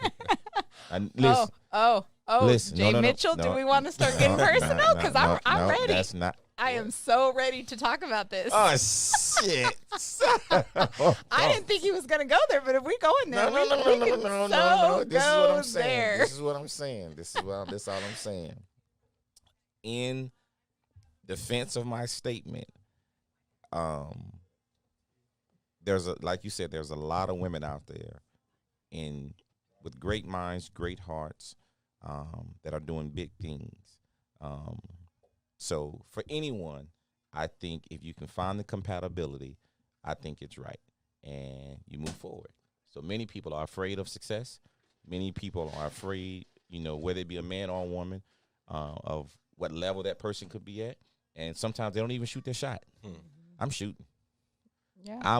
Listen. Oh, Listen, J. no. Mitchell, do we want to start getting personal? Because I'm ready. That's not. I am so ready to talk about this. Oh shit! I didn't think he was going to go there, but if we go in there, No. This is what I'm saying. there. This is what I'm saying. This is all I'm saying. In defense of my statement, like you said, there's a lot of women out there with great minds, great hearts, that are doing big things. So for anyone, I think if you can find the compatibility, I think it's right, and you move forward. So many people are afraid of success. Many people are afraid, whether it be a man or a woman, of what level that person could be at. And sometimes they don't even shoot their shot. I'm shooting. Yeah,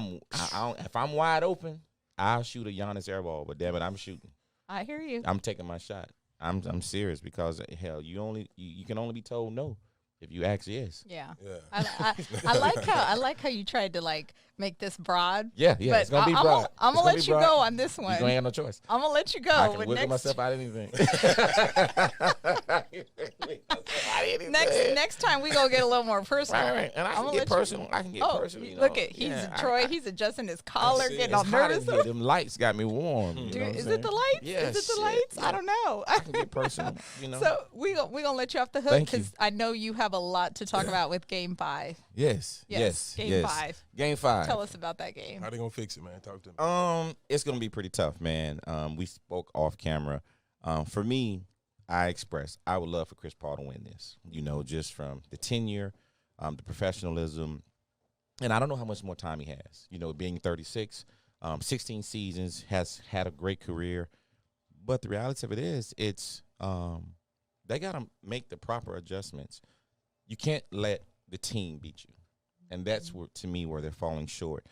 If I'm wide open, I'll shoot a Giannis airball. But damn it, I'm shooting. I hear you. I'm taking my shot. I'm serious, because hell, you can only be told no if you ask yes. Yeah. Yeah. I like how you tried to like make this broad. Yeah. But It's gonna be broad. I'm gonna let you go on this You one. ain't have no choice. I'm gonna let you go. I can but wiggle myself out of anything. next time we gonna get a little more personal. Right. And I I'm can gonna get let you- personal. I can get Oh, personal. look at Troy. he's adjusting his collar, see. getting It's all hot in nervous. here. Them lights got me warm. You Dude, know what I'm is saying? it the lights? Yeah, is it the shit, lights? yeah. I don't know. I can get personal. So we gonna let you off the hook Thank you. because I know you have a lot to talk about with Game 5. Yes. Game 5. Game 5. Tell us about that game. How they gonna fix it, man? Talk to me. It's gonna be pretty tough, man. We spoke off camera. For me, I expressed I would love for Chris Paul to win this. Just from the tenure, the professionalism, and I don't know how much more time he has. Being 36, 16 seasons, has had a great career. But the reality of it is, it's they gotta make the proper adjustments. You can't let the team beat you, and that's to me where they're falling short.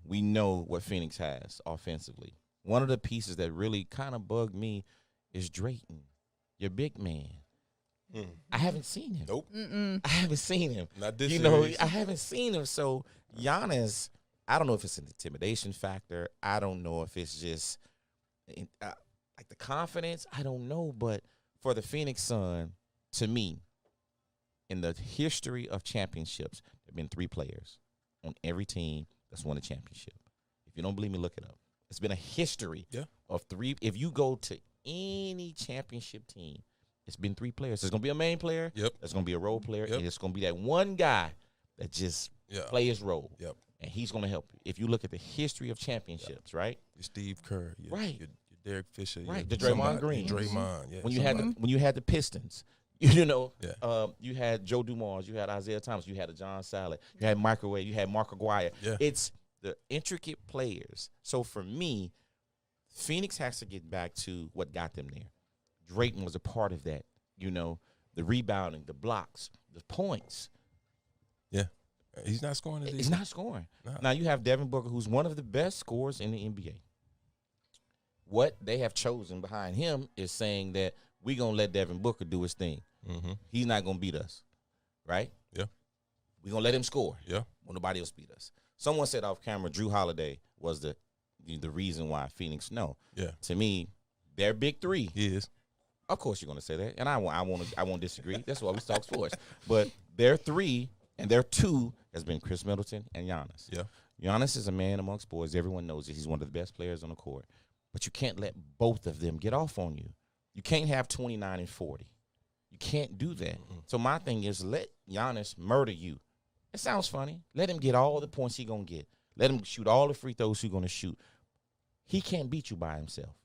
We know what Phoenix has offensively. one of the pieces that really kind of bugged me is Drayton, your big man. I haven't seen him. Nope. I haven't seen him. Not this You know, series. I haven't seen him. So Giannis, I don't know if it's an intimidation factor. I don't know if it's just like the confidence. I don't know. But for the Phoenix Sun, to me, in the history of championships, there have been 3 players on every team that's won a championship. If you don't believe me, look it up. It's been a history of 3. If you go to any championship team, it's been 3 players. There's going to be a main player. Yep. There's going to be a role player. Yep. And it's going to be that one guy that just play his role. Yep. And he's going to help you. If you look at the history of championships, right? Your Steve Kerr. Right. Your Derek Fisher. Right. Your The Draymond Green. Draymond. Yeah. When you had the Pistons, you know, Yeah. you had Joe Dumars, you had Isaiah Thomas, you had a John Sallet, you had Microwave, you had Mark Aguirre. Yeah. It's the intricate players. So for me, Phoenix has to get back to what got them there. Drayton was a part of that. You know, the rebounding, the blocks, the points. Yeah. He's not scoring. He's not scoring. Nah. Now you have Devin Booker, who's one of the best scorers in the NBA. What they have chosen behind him is saying that we're going to let Devin Booker do his thing. Mm-hmm. He's not going to beat us, right? Yeah. We're going to let him score. Yeah. When nobody else beat us. Someone said off camera, Drew Holiday was the reason why Phoenix. No. Yeah. To me, their big 3. He is. Of course you're going to say that, and I won't disagree. That's why we talk sports. But their 3 and their 2 has been Chris Middleton and Giannis. Yeah. Giannis is a man amongst boys. Everyone knows it. He's one of the best players on the court. But you can't let both of them get off on you. You can't have 29 and 40. You can't do that. Mm-hmm. So my thing is let Giannis murder you. It sounds funny. Let him get all the points he's going to get. Let him shoot all the free throws he's going to shoot. He can't beat you by himself.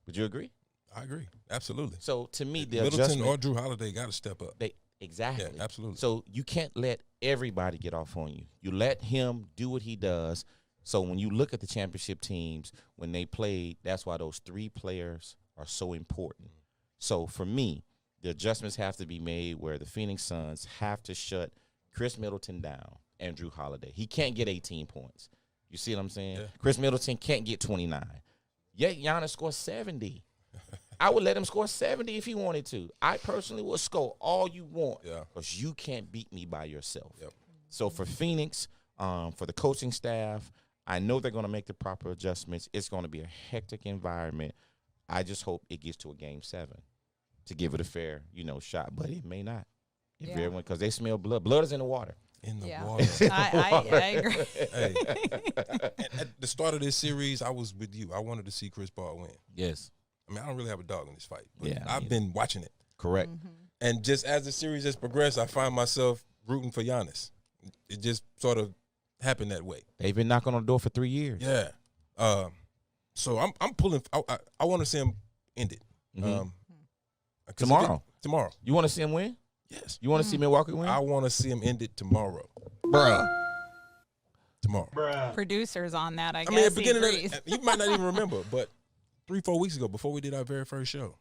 Would you agree? I agree. Absolutely. So to me, the Middleton adjustment, or Drew Holiday got to step up. exactly. Yeah, absolutely. So you can't let everybody get off on you. You let him do what he does. So when you look at the championship teams, when they played, that's why those 3 players are so important. So for me, the adjustments have to be made where the Phoenix Suns have to shut Chris Middleton down and Drew Holiday. He can't get 18 points. You see what I'm saying? Yeah. Chris Middleton can't get 29. Yet Giannis scores 70. I would let him score 70 if he wanted to. I personally would score all you want because you can't beat me by yourself. Yep. So for Phoenix, for the coaching staff, I know they're going to make the proper adjustments. It's going to be a hectic environment. I just hope it gets to a Game 7 to give it a fair, shot. But it may not. Because they smell blood. Blood is in the water. In the water. I agree. Hey, at the start of this series, I was with you. I wanted to see Chris Paul win. Yes. I mean, I don't really have a dog in this fight, but Yeah, I've been watching it. Correct. Mm-hmm. And just as the series has progressed, I find myself rooting for Giannis. It just sort of happened that way. They've been knocking on the door for 3 years. Yeah. So I'm pulling. I want to see him end it. Mhm. 'Cause Tomorrow. Tomorrow. You want to see him win? Yes. You want to see Milwaukee win? I want to see him end it tomorrow. Bruh. Tomorrow. Producers on that, I guess. I mean, at the he beginning agrees. you might not even remember, but 3-4 weeks ago, before we did our very first show,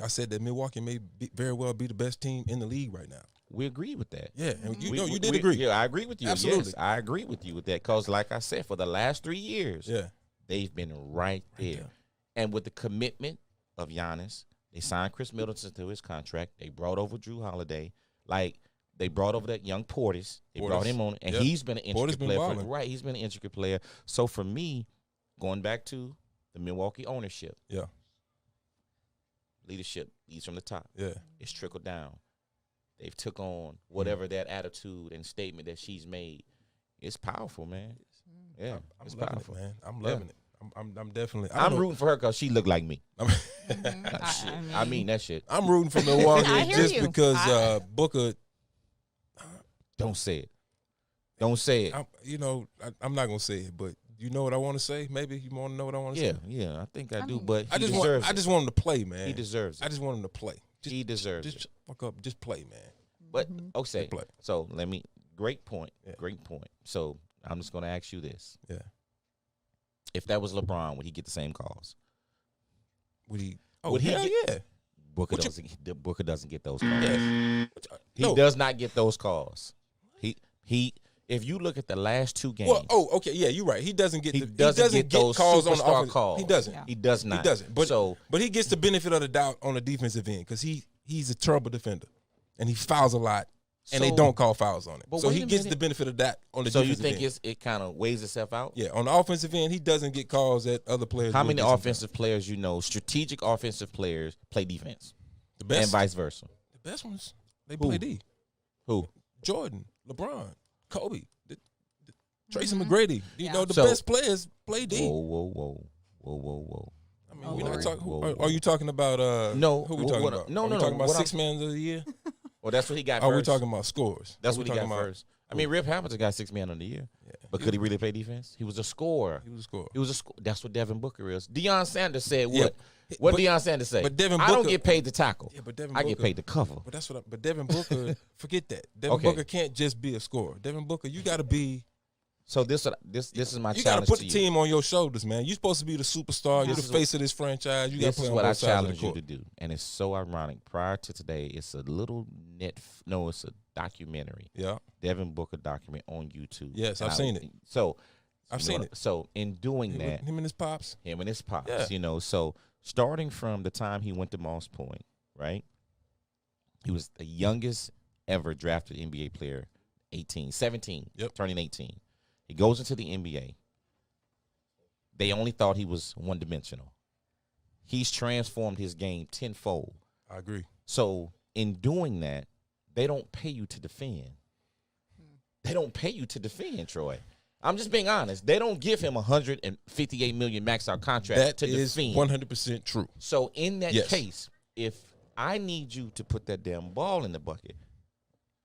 I said that Milwaukee may very well be the best team in the league right now. We agree with that. Yeah, and you We did agree. Yeah, I agree with you. Absolutely. Yes, I agree with you with that. Because, like I said, for the last 3 years, Yeah. they've been right there. there. And with the commitment of Giannis, they signed Chris Middleton to his contract. They brought over Drew Holiday. Like, they brought over that young Portis. They brought him on, and he's been an intricate been player. balling. Right, he's been an intricate player. So, for me, going back to the Milwaukee ownership, Yeah. leadership leads from the top. Yeah. It's trickled down. They've took on whatever that attitude and statement that she's made. It's powerful, man. Yeah, I'm it's loving powerful. it, man. I'm loving it. I'm definitely. I'm rooting for her because she looked like me. Mm-hmm. I mean that shit. I'm rooting for Milwaukee I hear just you. because Booker. Don't say it. Don't say it. I'm not gonna say it, but you know what I want to say. Maybe you want to know what I want to say. Yeah, I think I do. mean, But I he just deserves want him it. to play, man. He deserves I it. just want him to play. He deserves Just it. fuck up. Just play, man. But okay, play. so great point. Yeah. Great point. So I'm just gonna ask you this: Yeah. if that was LeBron, would he get the same calls? Would he? Would he hell get- yeah. Booker What you- doesn't. Booker doesn't get those calls. Yeah. He No. does not get those calls. He if you look at the last 2 games, Well, okay, yeah, you're right. He doesn't get he doesn't get those calls on the superstar offense. calls. He doesn't. Yeah. He does not. He doesn't. But so he gets the benefit of the doubt on the defensive end because he's a terrible defender and he fouls a lot and they don't call fouls on it. But So wait he a gets minute. the benefit of that on the so defensive you think end. it kind of weighs itself out? Yeah, on the offensive end, he doesn't get calls that other players. How will many get sometimes. offensive players strategic offensive players play defense, The best, and vice versa? the best ones they play D. Who? Jordan, LeBron, Kobe, Tracy McGrady. You know, the So- best players play D. Whoa. I mean, Oh, we're not Lord. talking. Whoa. Are you talking about? No, Who we what- talking what- about? no, Are we no, talking no. about What 6 man of the year? Well, that's what he got Are first. we talking about scores? That's Are what we he got talking about- first. I mean, Rip Hamilton got 6 man of the year, Yeah. but could he really play defense? He was a scorer. He was a scorer. He was a score. That's what Devin Booker is. Deion Sanders said Yeah. what? What But- Deion Sanders say? but Devin I don't Booker- get paid to tackle. Yeah, but Devin I Booker, get paid to cover. But that's what. But Devin Booker, forget that. Devin Okay. Booker can't just be a scorer. Devin Booker, you got to be. So this is my You got to challenge put to the you. team on your shoulders, man. You're supposed to be the superstar. You're This the is face of this franchise. You got This to play is on what both I sides of the challenge you court. to do, and it's so ironic. Prior to today, it's a little it's a documentary. Yeah, Devin Booker document on YouTube. Yes, And I've seen it. So I've you know seen what- it. So in doing him, that, him and his pops. him and his pops, Yeah. so starting from the time he went to Moss Point, right? He was the youngest ever drafted NBA player, 17, Yep. turning 18. He goes into the NBA. They only thought he was one-dimensional. He's transformed his game tenfold. I agree. So in doing that, they don't pay you to defend. They don't pay you to defend, Troy. I'm just being honest. They don't give him $158 million max out contract That to is defend. 100% true. So in that Yes. case, if I need you to put that damn ball in the bucket,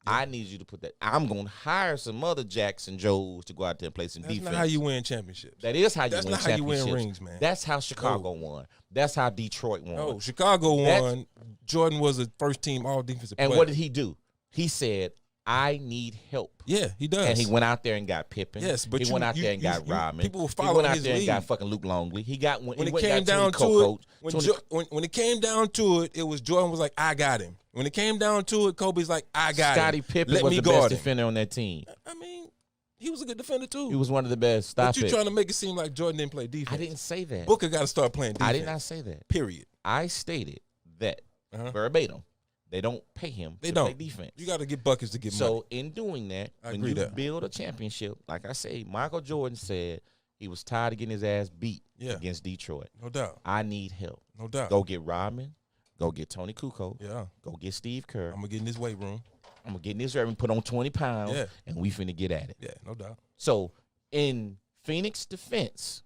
I need you to put that. I'm going to hire some other Jackson Joes to go out there and play some That's defense. not how you win championships. That is how you That's win not how you win championships. rings, man. That's how Chicago won. That's how Detroit won. No, Chicago That's- won. Jordan was a first-team all-defensive player. And what did he do? He said, I need help. Yeah, he does. And he went out there and got Pippen. Yes, but he went out there and got Rodman. people were He following went out his there and got lead. fucking Luke Longley. He got when he it went came and got down Tony to Kukoc. it, when it came down to it, it was Jordan was like, I got him. When it came down to it, Kobe's like, I got Scottie him. Pippen Let was me the best guard him. defender on that team. I mean, he was a good defender too. He was one of the best. Stop but you're it. trying to make it seem like Jordan didn't play defense. I didn't say that. Booker got to start playing defense. I did not say that. Period. I stated that Uh-huh. verbatim. They don't pay him They to don't. play defense. You got to get buckets to get money. So in doing that, I when agree you that. build a championship, like I say, Michael Jordan said he was tired of getting his ass beat Yeah. against Detroit. No doubt. I need help. No doubt. Go get Rodman. Go get Tony Kukoc. Yeah. Go get Steve Kerr. I'm going to get in this weight room. I'm gonna get in this area and put on 20 pounds, Yeah. and we finna get at it. Yeah, no doubt. So in Phoenix defense,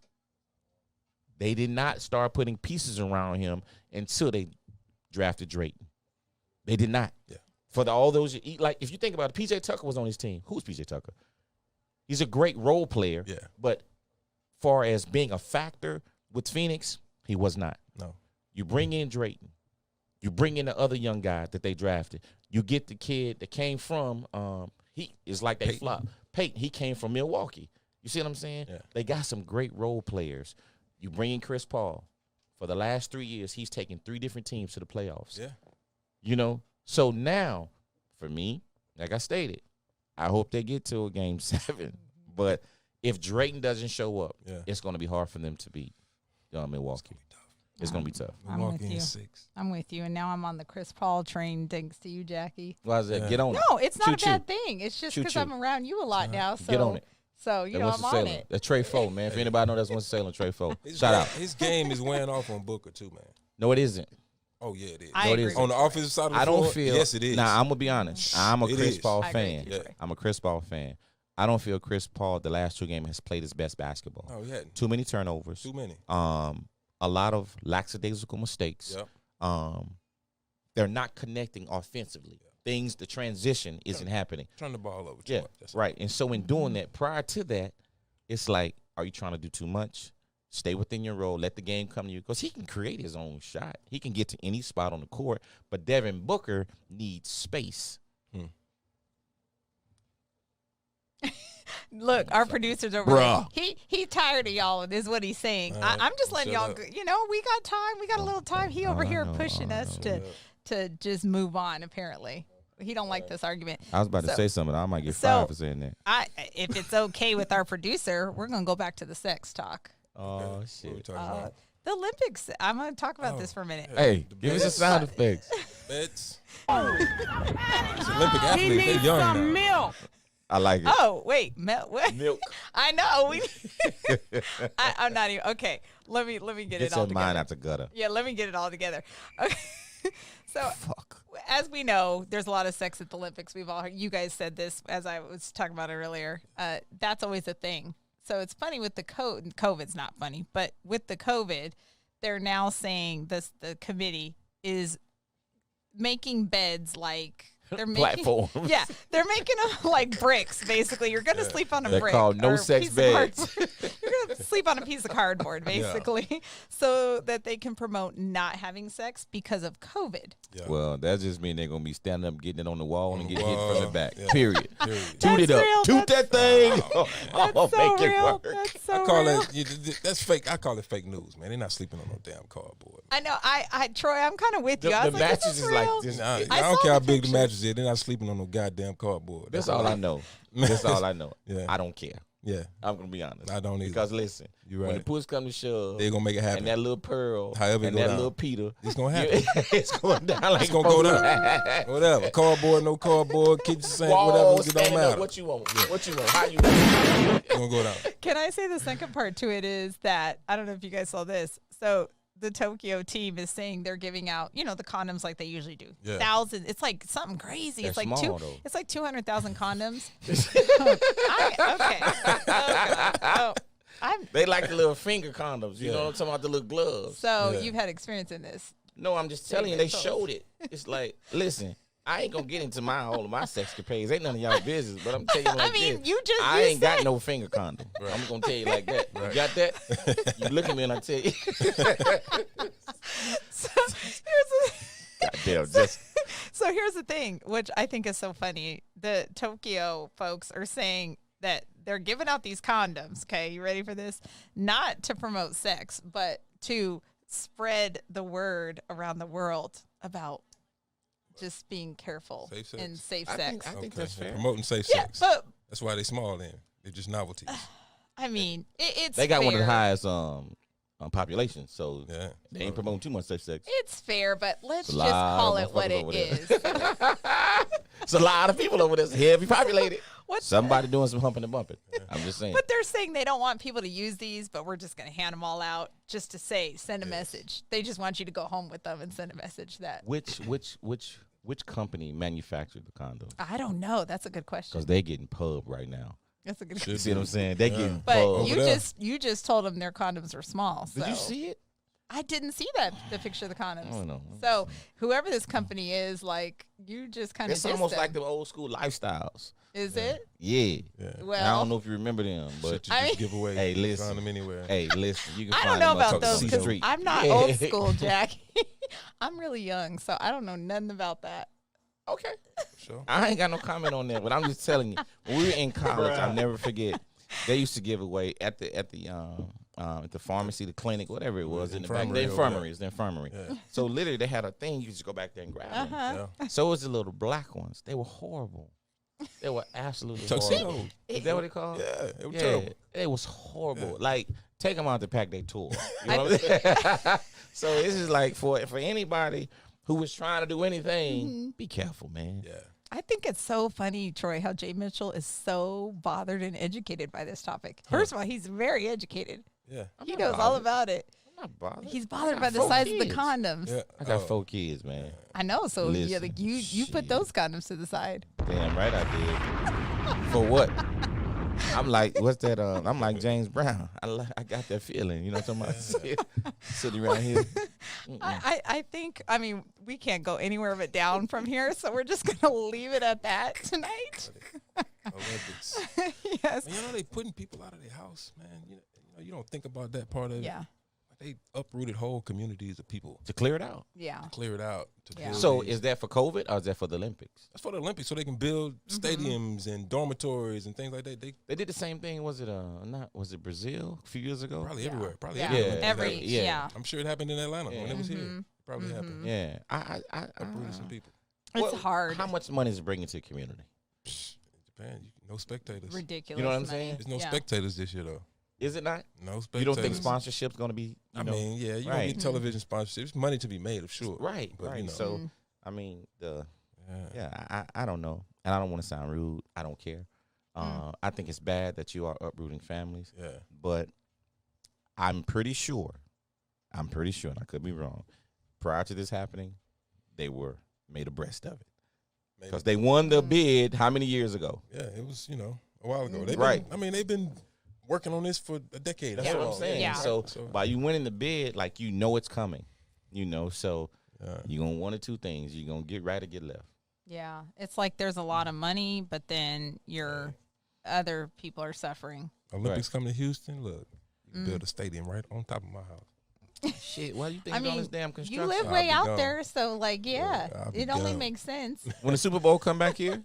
they did not start putting pieces around him until they drafted Drayton. They did not. Yeah. For all those, like if you think about it, PJ Tucker was on his team. Who's PJ Tucker? He's a great role player. Yeah. But far as being a factor with Phoenix, he was not. No. You bring in Drayton. You bring in the other young guy that they drafted. You get the kid that came from he is like they Peyton. flop. Peyton, he came from Milwaukee. You see what I'm saying? Yeah. They got some great role players. You bring in Chris Paul. For the last 3 years, he's taken 3 different teams to the playoffs. Yeah. You know? So now, for me, like I stated, I hope they get to a game 7. But if Drayton doesn't show up, Yeah. it's going to be hard for them to beat Milwaukee. It's going to be tough. I'm Milwaukee with in you. 6. I'm with you. And now I'm on the Chris Paul train, thanks to you, Jackie. Why is that? Yeah. Get on it. No, it's not Choo-choo. a bad thing. It's just because Choo-choo. I'm around you a lot now. So Get on it. So, you That know, I'm on Winston-Salem. it. That's Trey Foe, man. If anybody know that's Winston-Salem, Trey Foe. His Shout game, out. His game is wearing off on Booker, too, man. No, it isn't. Oh, yeah, it is. I No, it agree. isn't. On the offensive side of the I floor, don't feel. yes, it is. Nah, I'm gonna be honest. I'm a It Chris is. Paul I agree fan. with you, Trey. I'm a Chris Paul fan. I don't feel Chris Paul the last 2 games has played his best basketball. No, he hadn't. Too many turnovers. Too many. A lot of lackadaisical mistakes. Yep. They're not connecting offensively. Things, the transition isn't happening. Turn the ball over too Yeah, much. That's right. And so in doing that, prior to that, it's like, are you trying to do too much? Stay within your role. Let the game come to you. Because he can create his own shot. He can get to any spot on the court. But Devin Booker needs space. Look, our producer's over Bruh. there. He tired of y'all, is what he's saying. All right, I'm just letting shut y'all up. go. You know, we got time. We got a little time. He over I here know, pushing I us know. to just move on, apparently. he don't like this argument. I was about to say something. I might get fired for saying that. If it's okay with our producer, we're gonna go back to the sex talk. Oh What shit! we talking about? The Olympics. I'm gonna talk about this for a minute. Hey, The give us the bets. sound effects. Bets. It's Olympic athletes. They young now. I like it. Oh wait, what? Milk. I know. I'm not even okay. Let me get Get it all your together. mind out the gutter. Yeah, let me get it all together. Okay. So, Fuck. as we know, there's a lot of sex at the Olympics. We've all heard, you guys said this as I was talking about it earlier. That's always a thing. So it's funny with the COVID's not funny, but with the COVID, they're now saying the committee is making beds like they're making Platforms. Yeah, they're making them like bricks. Basically, you're gonna sleep on a They're brick. called no or a sex piece of beds. cardboard. You're gonna sleep on a piece of cardboard, basically, so that they can promote not having sex because of COVID. Yeah. Well, that just means they're gonna be standing up, getting it on the wall, and getting hit from the back. Yeah. Period. Period. Toot it up. real. Toot that thing. That's so Make it real. work. That's so I call real. that's fake. I call it fake news, man. They're not sleeping on no damn cardboard. I know. I Troy, I'm kind of with you. I The was like, mattress this is is like real. this. Nah, I I don't saw care how the big the pictures. mattress is. They're not sleeping on no goddamn cardboard. That's all I know. That's all I know. Yeah. I don't care. Yeah, I'm gonna be honest. I don't either. Because listen, You're when right. the push comes to shove, They're gonna make it happen. and that little pearl, However it and go that down. little Peter, It's gonna happen. it's going down like It's gonna go four- down. Whatever. Cardboard, no cardboard, kitchen sink, Wall, whatever. It don't stand up. matter. What you want? What you want? How you want? It's gonna go down. Can I say the second part to it is that I don't know if you guys saw this. So the Tokyo team is saying they're giving out, the condoms like they usually do. Yeah. Thousands. It's like something crazy. They're It's like small, though. It's like 200,000 condoms. I'm They like the little finger condoms. You know what I'm talking about? The little gloves. so Yeah. you've had experience in this. No, I'm just telling you, they showed it. It's like, listen, I ain't gonna get into all of my sexcapades. Ain't none of y'all business, but I'm telling you like I mean, this. you just I you ain't got said- no finger condom. I'm gonna tell you like that. You got that? You look at me and I tell you. So here's the Goddamn, just So here's the thing, which I think is so funny. The Tokyo folks are saying that they're giving out these condoms. Okay, you ready for this? Not to promote sex, but to spread the word around the world about just being careful Safe sex. and safe I sex. think that's fair. Promoting safe Yeah, sex. but That's why they small then. They're just novelties. I mean, it's They got one of the fair. highest populations, so Yeah. they ain't promoting too much safe sex. It's fair, but let's It's a just lot call of it what motherfuckers it over there. is. It's a lot of people over there. It's heavy populated. What- Somebody doing some humping and bumping. I'm just saying. But they're saying they don't want people to use these, but we're just going to hand them all out just to send a message. They just want you to go home with them and send a message that. Which company manufactured the condom? I don't know. That's a good question. Because they getting pub right now. That's a good Should You question. see what I'm saying? They getting But pub. you there. just told them their condoms are small. So Did you see it? I didn't see the picture of the condoms. I don't know. So whoever this company is, like, you just kind of It's almost like the old school lifestyles. Is it? Yeah. Yeah. Well, I don't know if you remember them, but Shit you I just mean- give away. Hey, You can listen. find them anywhere. hey, listen, you can I find don't know them about on those C because Street. I'm not Yeah. old school, Jackie. I'm really young, so I don't know nothing about that. Okay. Sure. I ain't got no comment on that, but I'm just telling you. When we were in college, I'll never forget. They used to give away at the pharmacy, the clinic, whatever it was, in the back. The infirmary over infirmary. It's the infirmary. Yeah. So literally, they had a thing. You just go back there and grab them. Uh-huh. Yeah. So it was the little black ones. They were horrible. They were absolutely Tuxedo. horrible. Is that what they call? Yeah. It was Yeah, terrible. it was horrible. Like, take them out to pack their tour. You know what I'm saying? So this is like for anybody who was trying to do anything, be careful, man. Yeah. I think it's so funny, Troy, how J.Mitchell is so bothered and educated by this topic. First of all, he's very educated. Yeah. I'm He not knows all bothered. about it. I'm not bothered. He's I bothered got by the 4 size of the kids. condoms. Yeah. I got 4 kids, man. I know. So yeah, Listen, you put shit. those condoms to the side. Damn right I did. For what? I'm like, what's that? I'm like James Brown. I got that feeling. You know what I'm talking about? Sitting around here. I think, I mean, we can't go anywhere but down from here, so we're just going to leave it at that tonight. Olympics. Yes. Man, you know they putting people out of their house, man. You don't think about that part of it. Yeah. They uprooted whole communities of people, To clear it out. Yeah. clear it out. To Yeah. build So these- is that for COVID or is that for the Olympics? that's for the Olympics, so they can build stadiums and dormitories and things like that. They did the same thing. Was it Brazil a few years ago? Probably Yeah. everywhere. Probably Yeah. everywhere. Yeah. Every, Yeah. yeah. I'm sure it happened in Atlanta when it was here. It probably happened. Yeah. Uprooted some people. It's hard. How much money is it bringing to the community? Japan, no spectators. Ridiculous. You know what I'm money. saying? There's no spectators this year though. Is it not? No spectators. You don't think sponsorship's going to be? I mean, yeah, you right. don't need television sponsorships. There's money to be made, of sure. Right, But, right. you know. So, I mean, I don't know, and I don't want to sound rude. I don't care. I think it's bad that you are uprooting families. Yeah. But I'm pretty sure, and I could be wrong, prior to this happening, they were made abreast of it. Because they won the bid how many years ago? Yeah, it was, a while ago. They've been working on this for a decade. That's what I'm saying. Yeah. So by you winning the bid, like it's coming. So you're going to one or two things. You're going to get right or get left. Yeah. It's like there's a lot of money, but then your other people are suffering. Olympics coming to Houston, look, you can build a stadium right on top of my house. Shit, why do you think all this damn construction? You live way out there, so it only makes sense. When the Super Bowl come back here,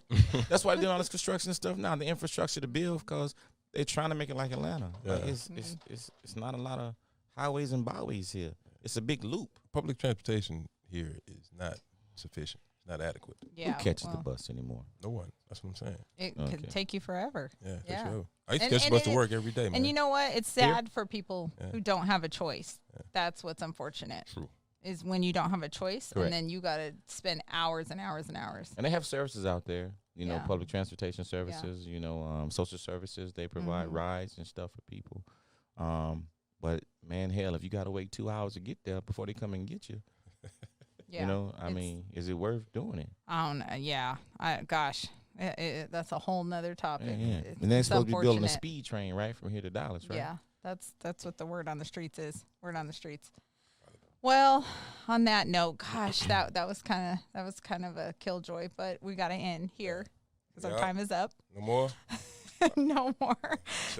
that's why they're doing all this construction stuff now, the infrastructure to build, because they're trying to make it like Atlanta. Yeah. Like it's not a lot of highways and byways here. It's a big loop. Public transportation here is not sufficient. It's not adequate. Yeah, who catches the bus anymore? No one. That's what I'm saying. It could take you forever. Yeah, for sure. I used to catch the bus to work every day, man. And you know what? It's sad for people who don't have a choice. Yeah. That's what's unfortunate. True. Is when you don't have a choice, Correct. and then you got to spend hours and hours and hours. And they have services out there, Yeah. public transportation services, social services. They provide rides and stuff for people. But man, hell, if you got to wait 2 hours to get there before they come and get you, Yeah. Is it worth doing it? I don't know. Yeah. That's a whole nother topic. Yeah. And they're supposed to be building a speed train right from here to Dallas, right? Yeah. That's what the word on the streets is. Word on the streets. Well, on that note, gosh, that was kind of a killjoy, but we got to end here because our time is up. No more. No more.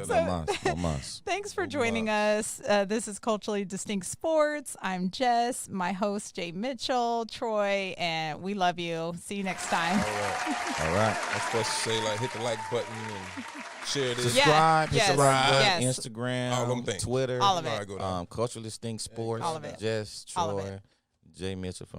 No mas. Thanks for joining us. This is Culturally Distinct Sports. I'm Jess, my host, J.Mitchell, Troy, and we love you. See you next time. All right. I'm supposed to say, hit the like button and share this. Subscribe, hit the right button, yes. Instagram, All them things. Twitter, all of it. Culturally Distinct Sports, All of it. Jess, All of Troy, it. J.Mitchell from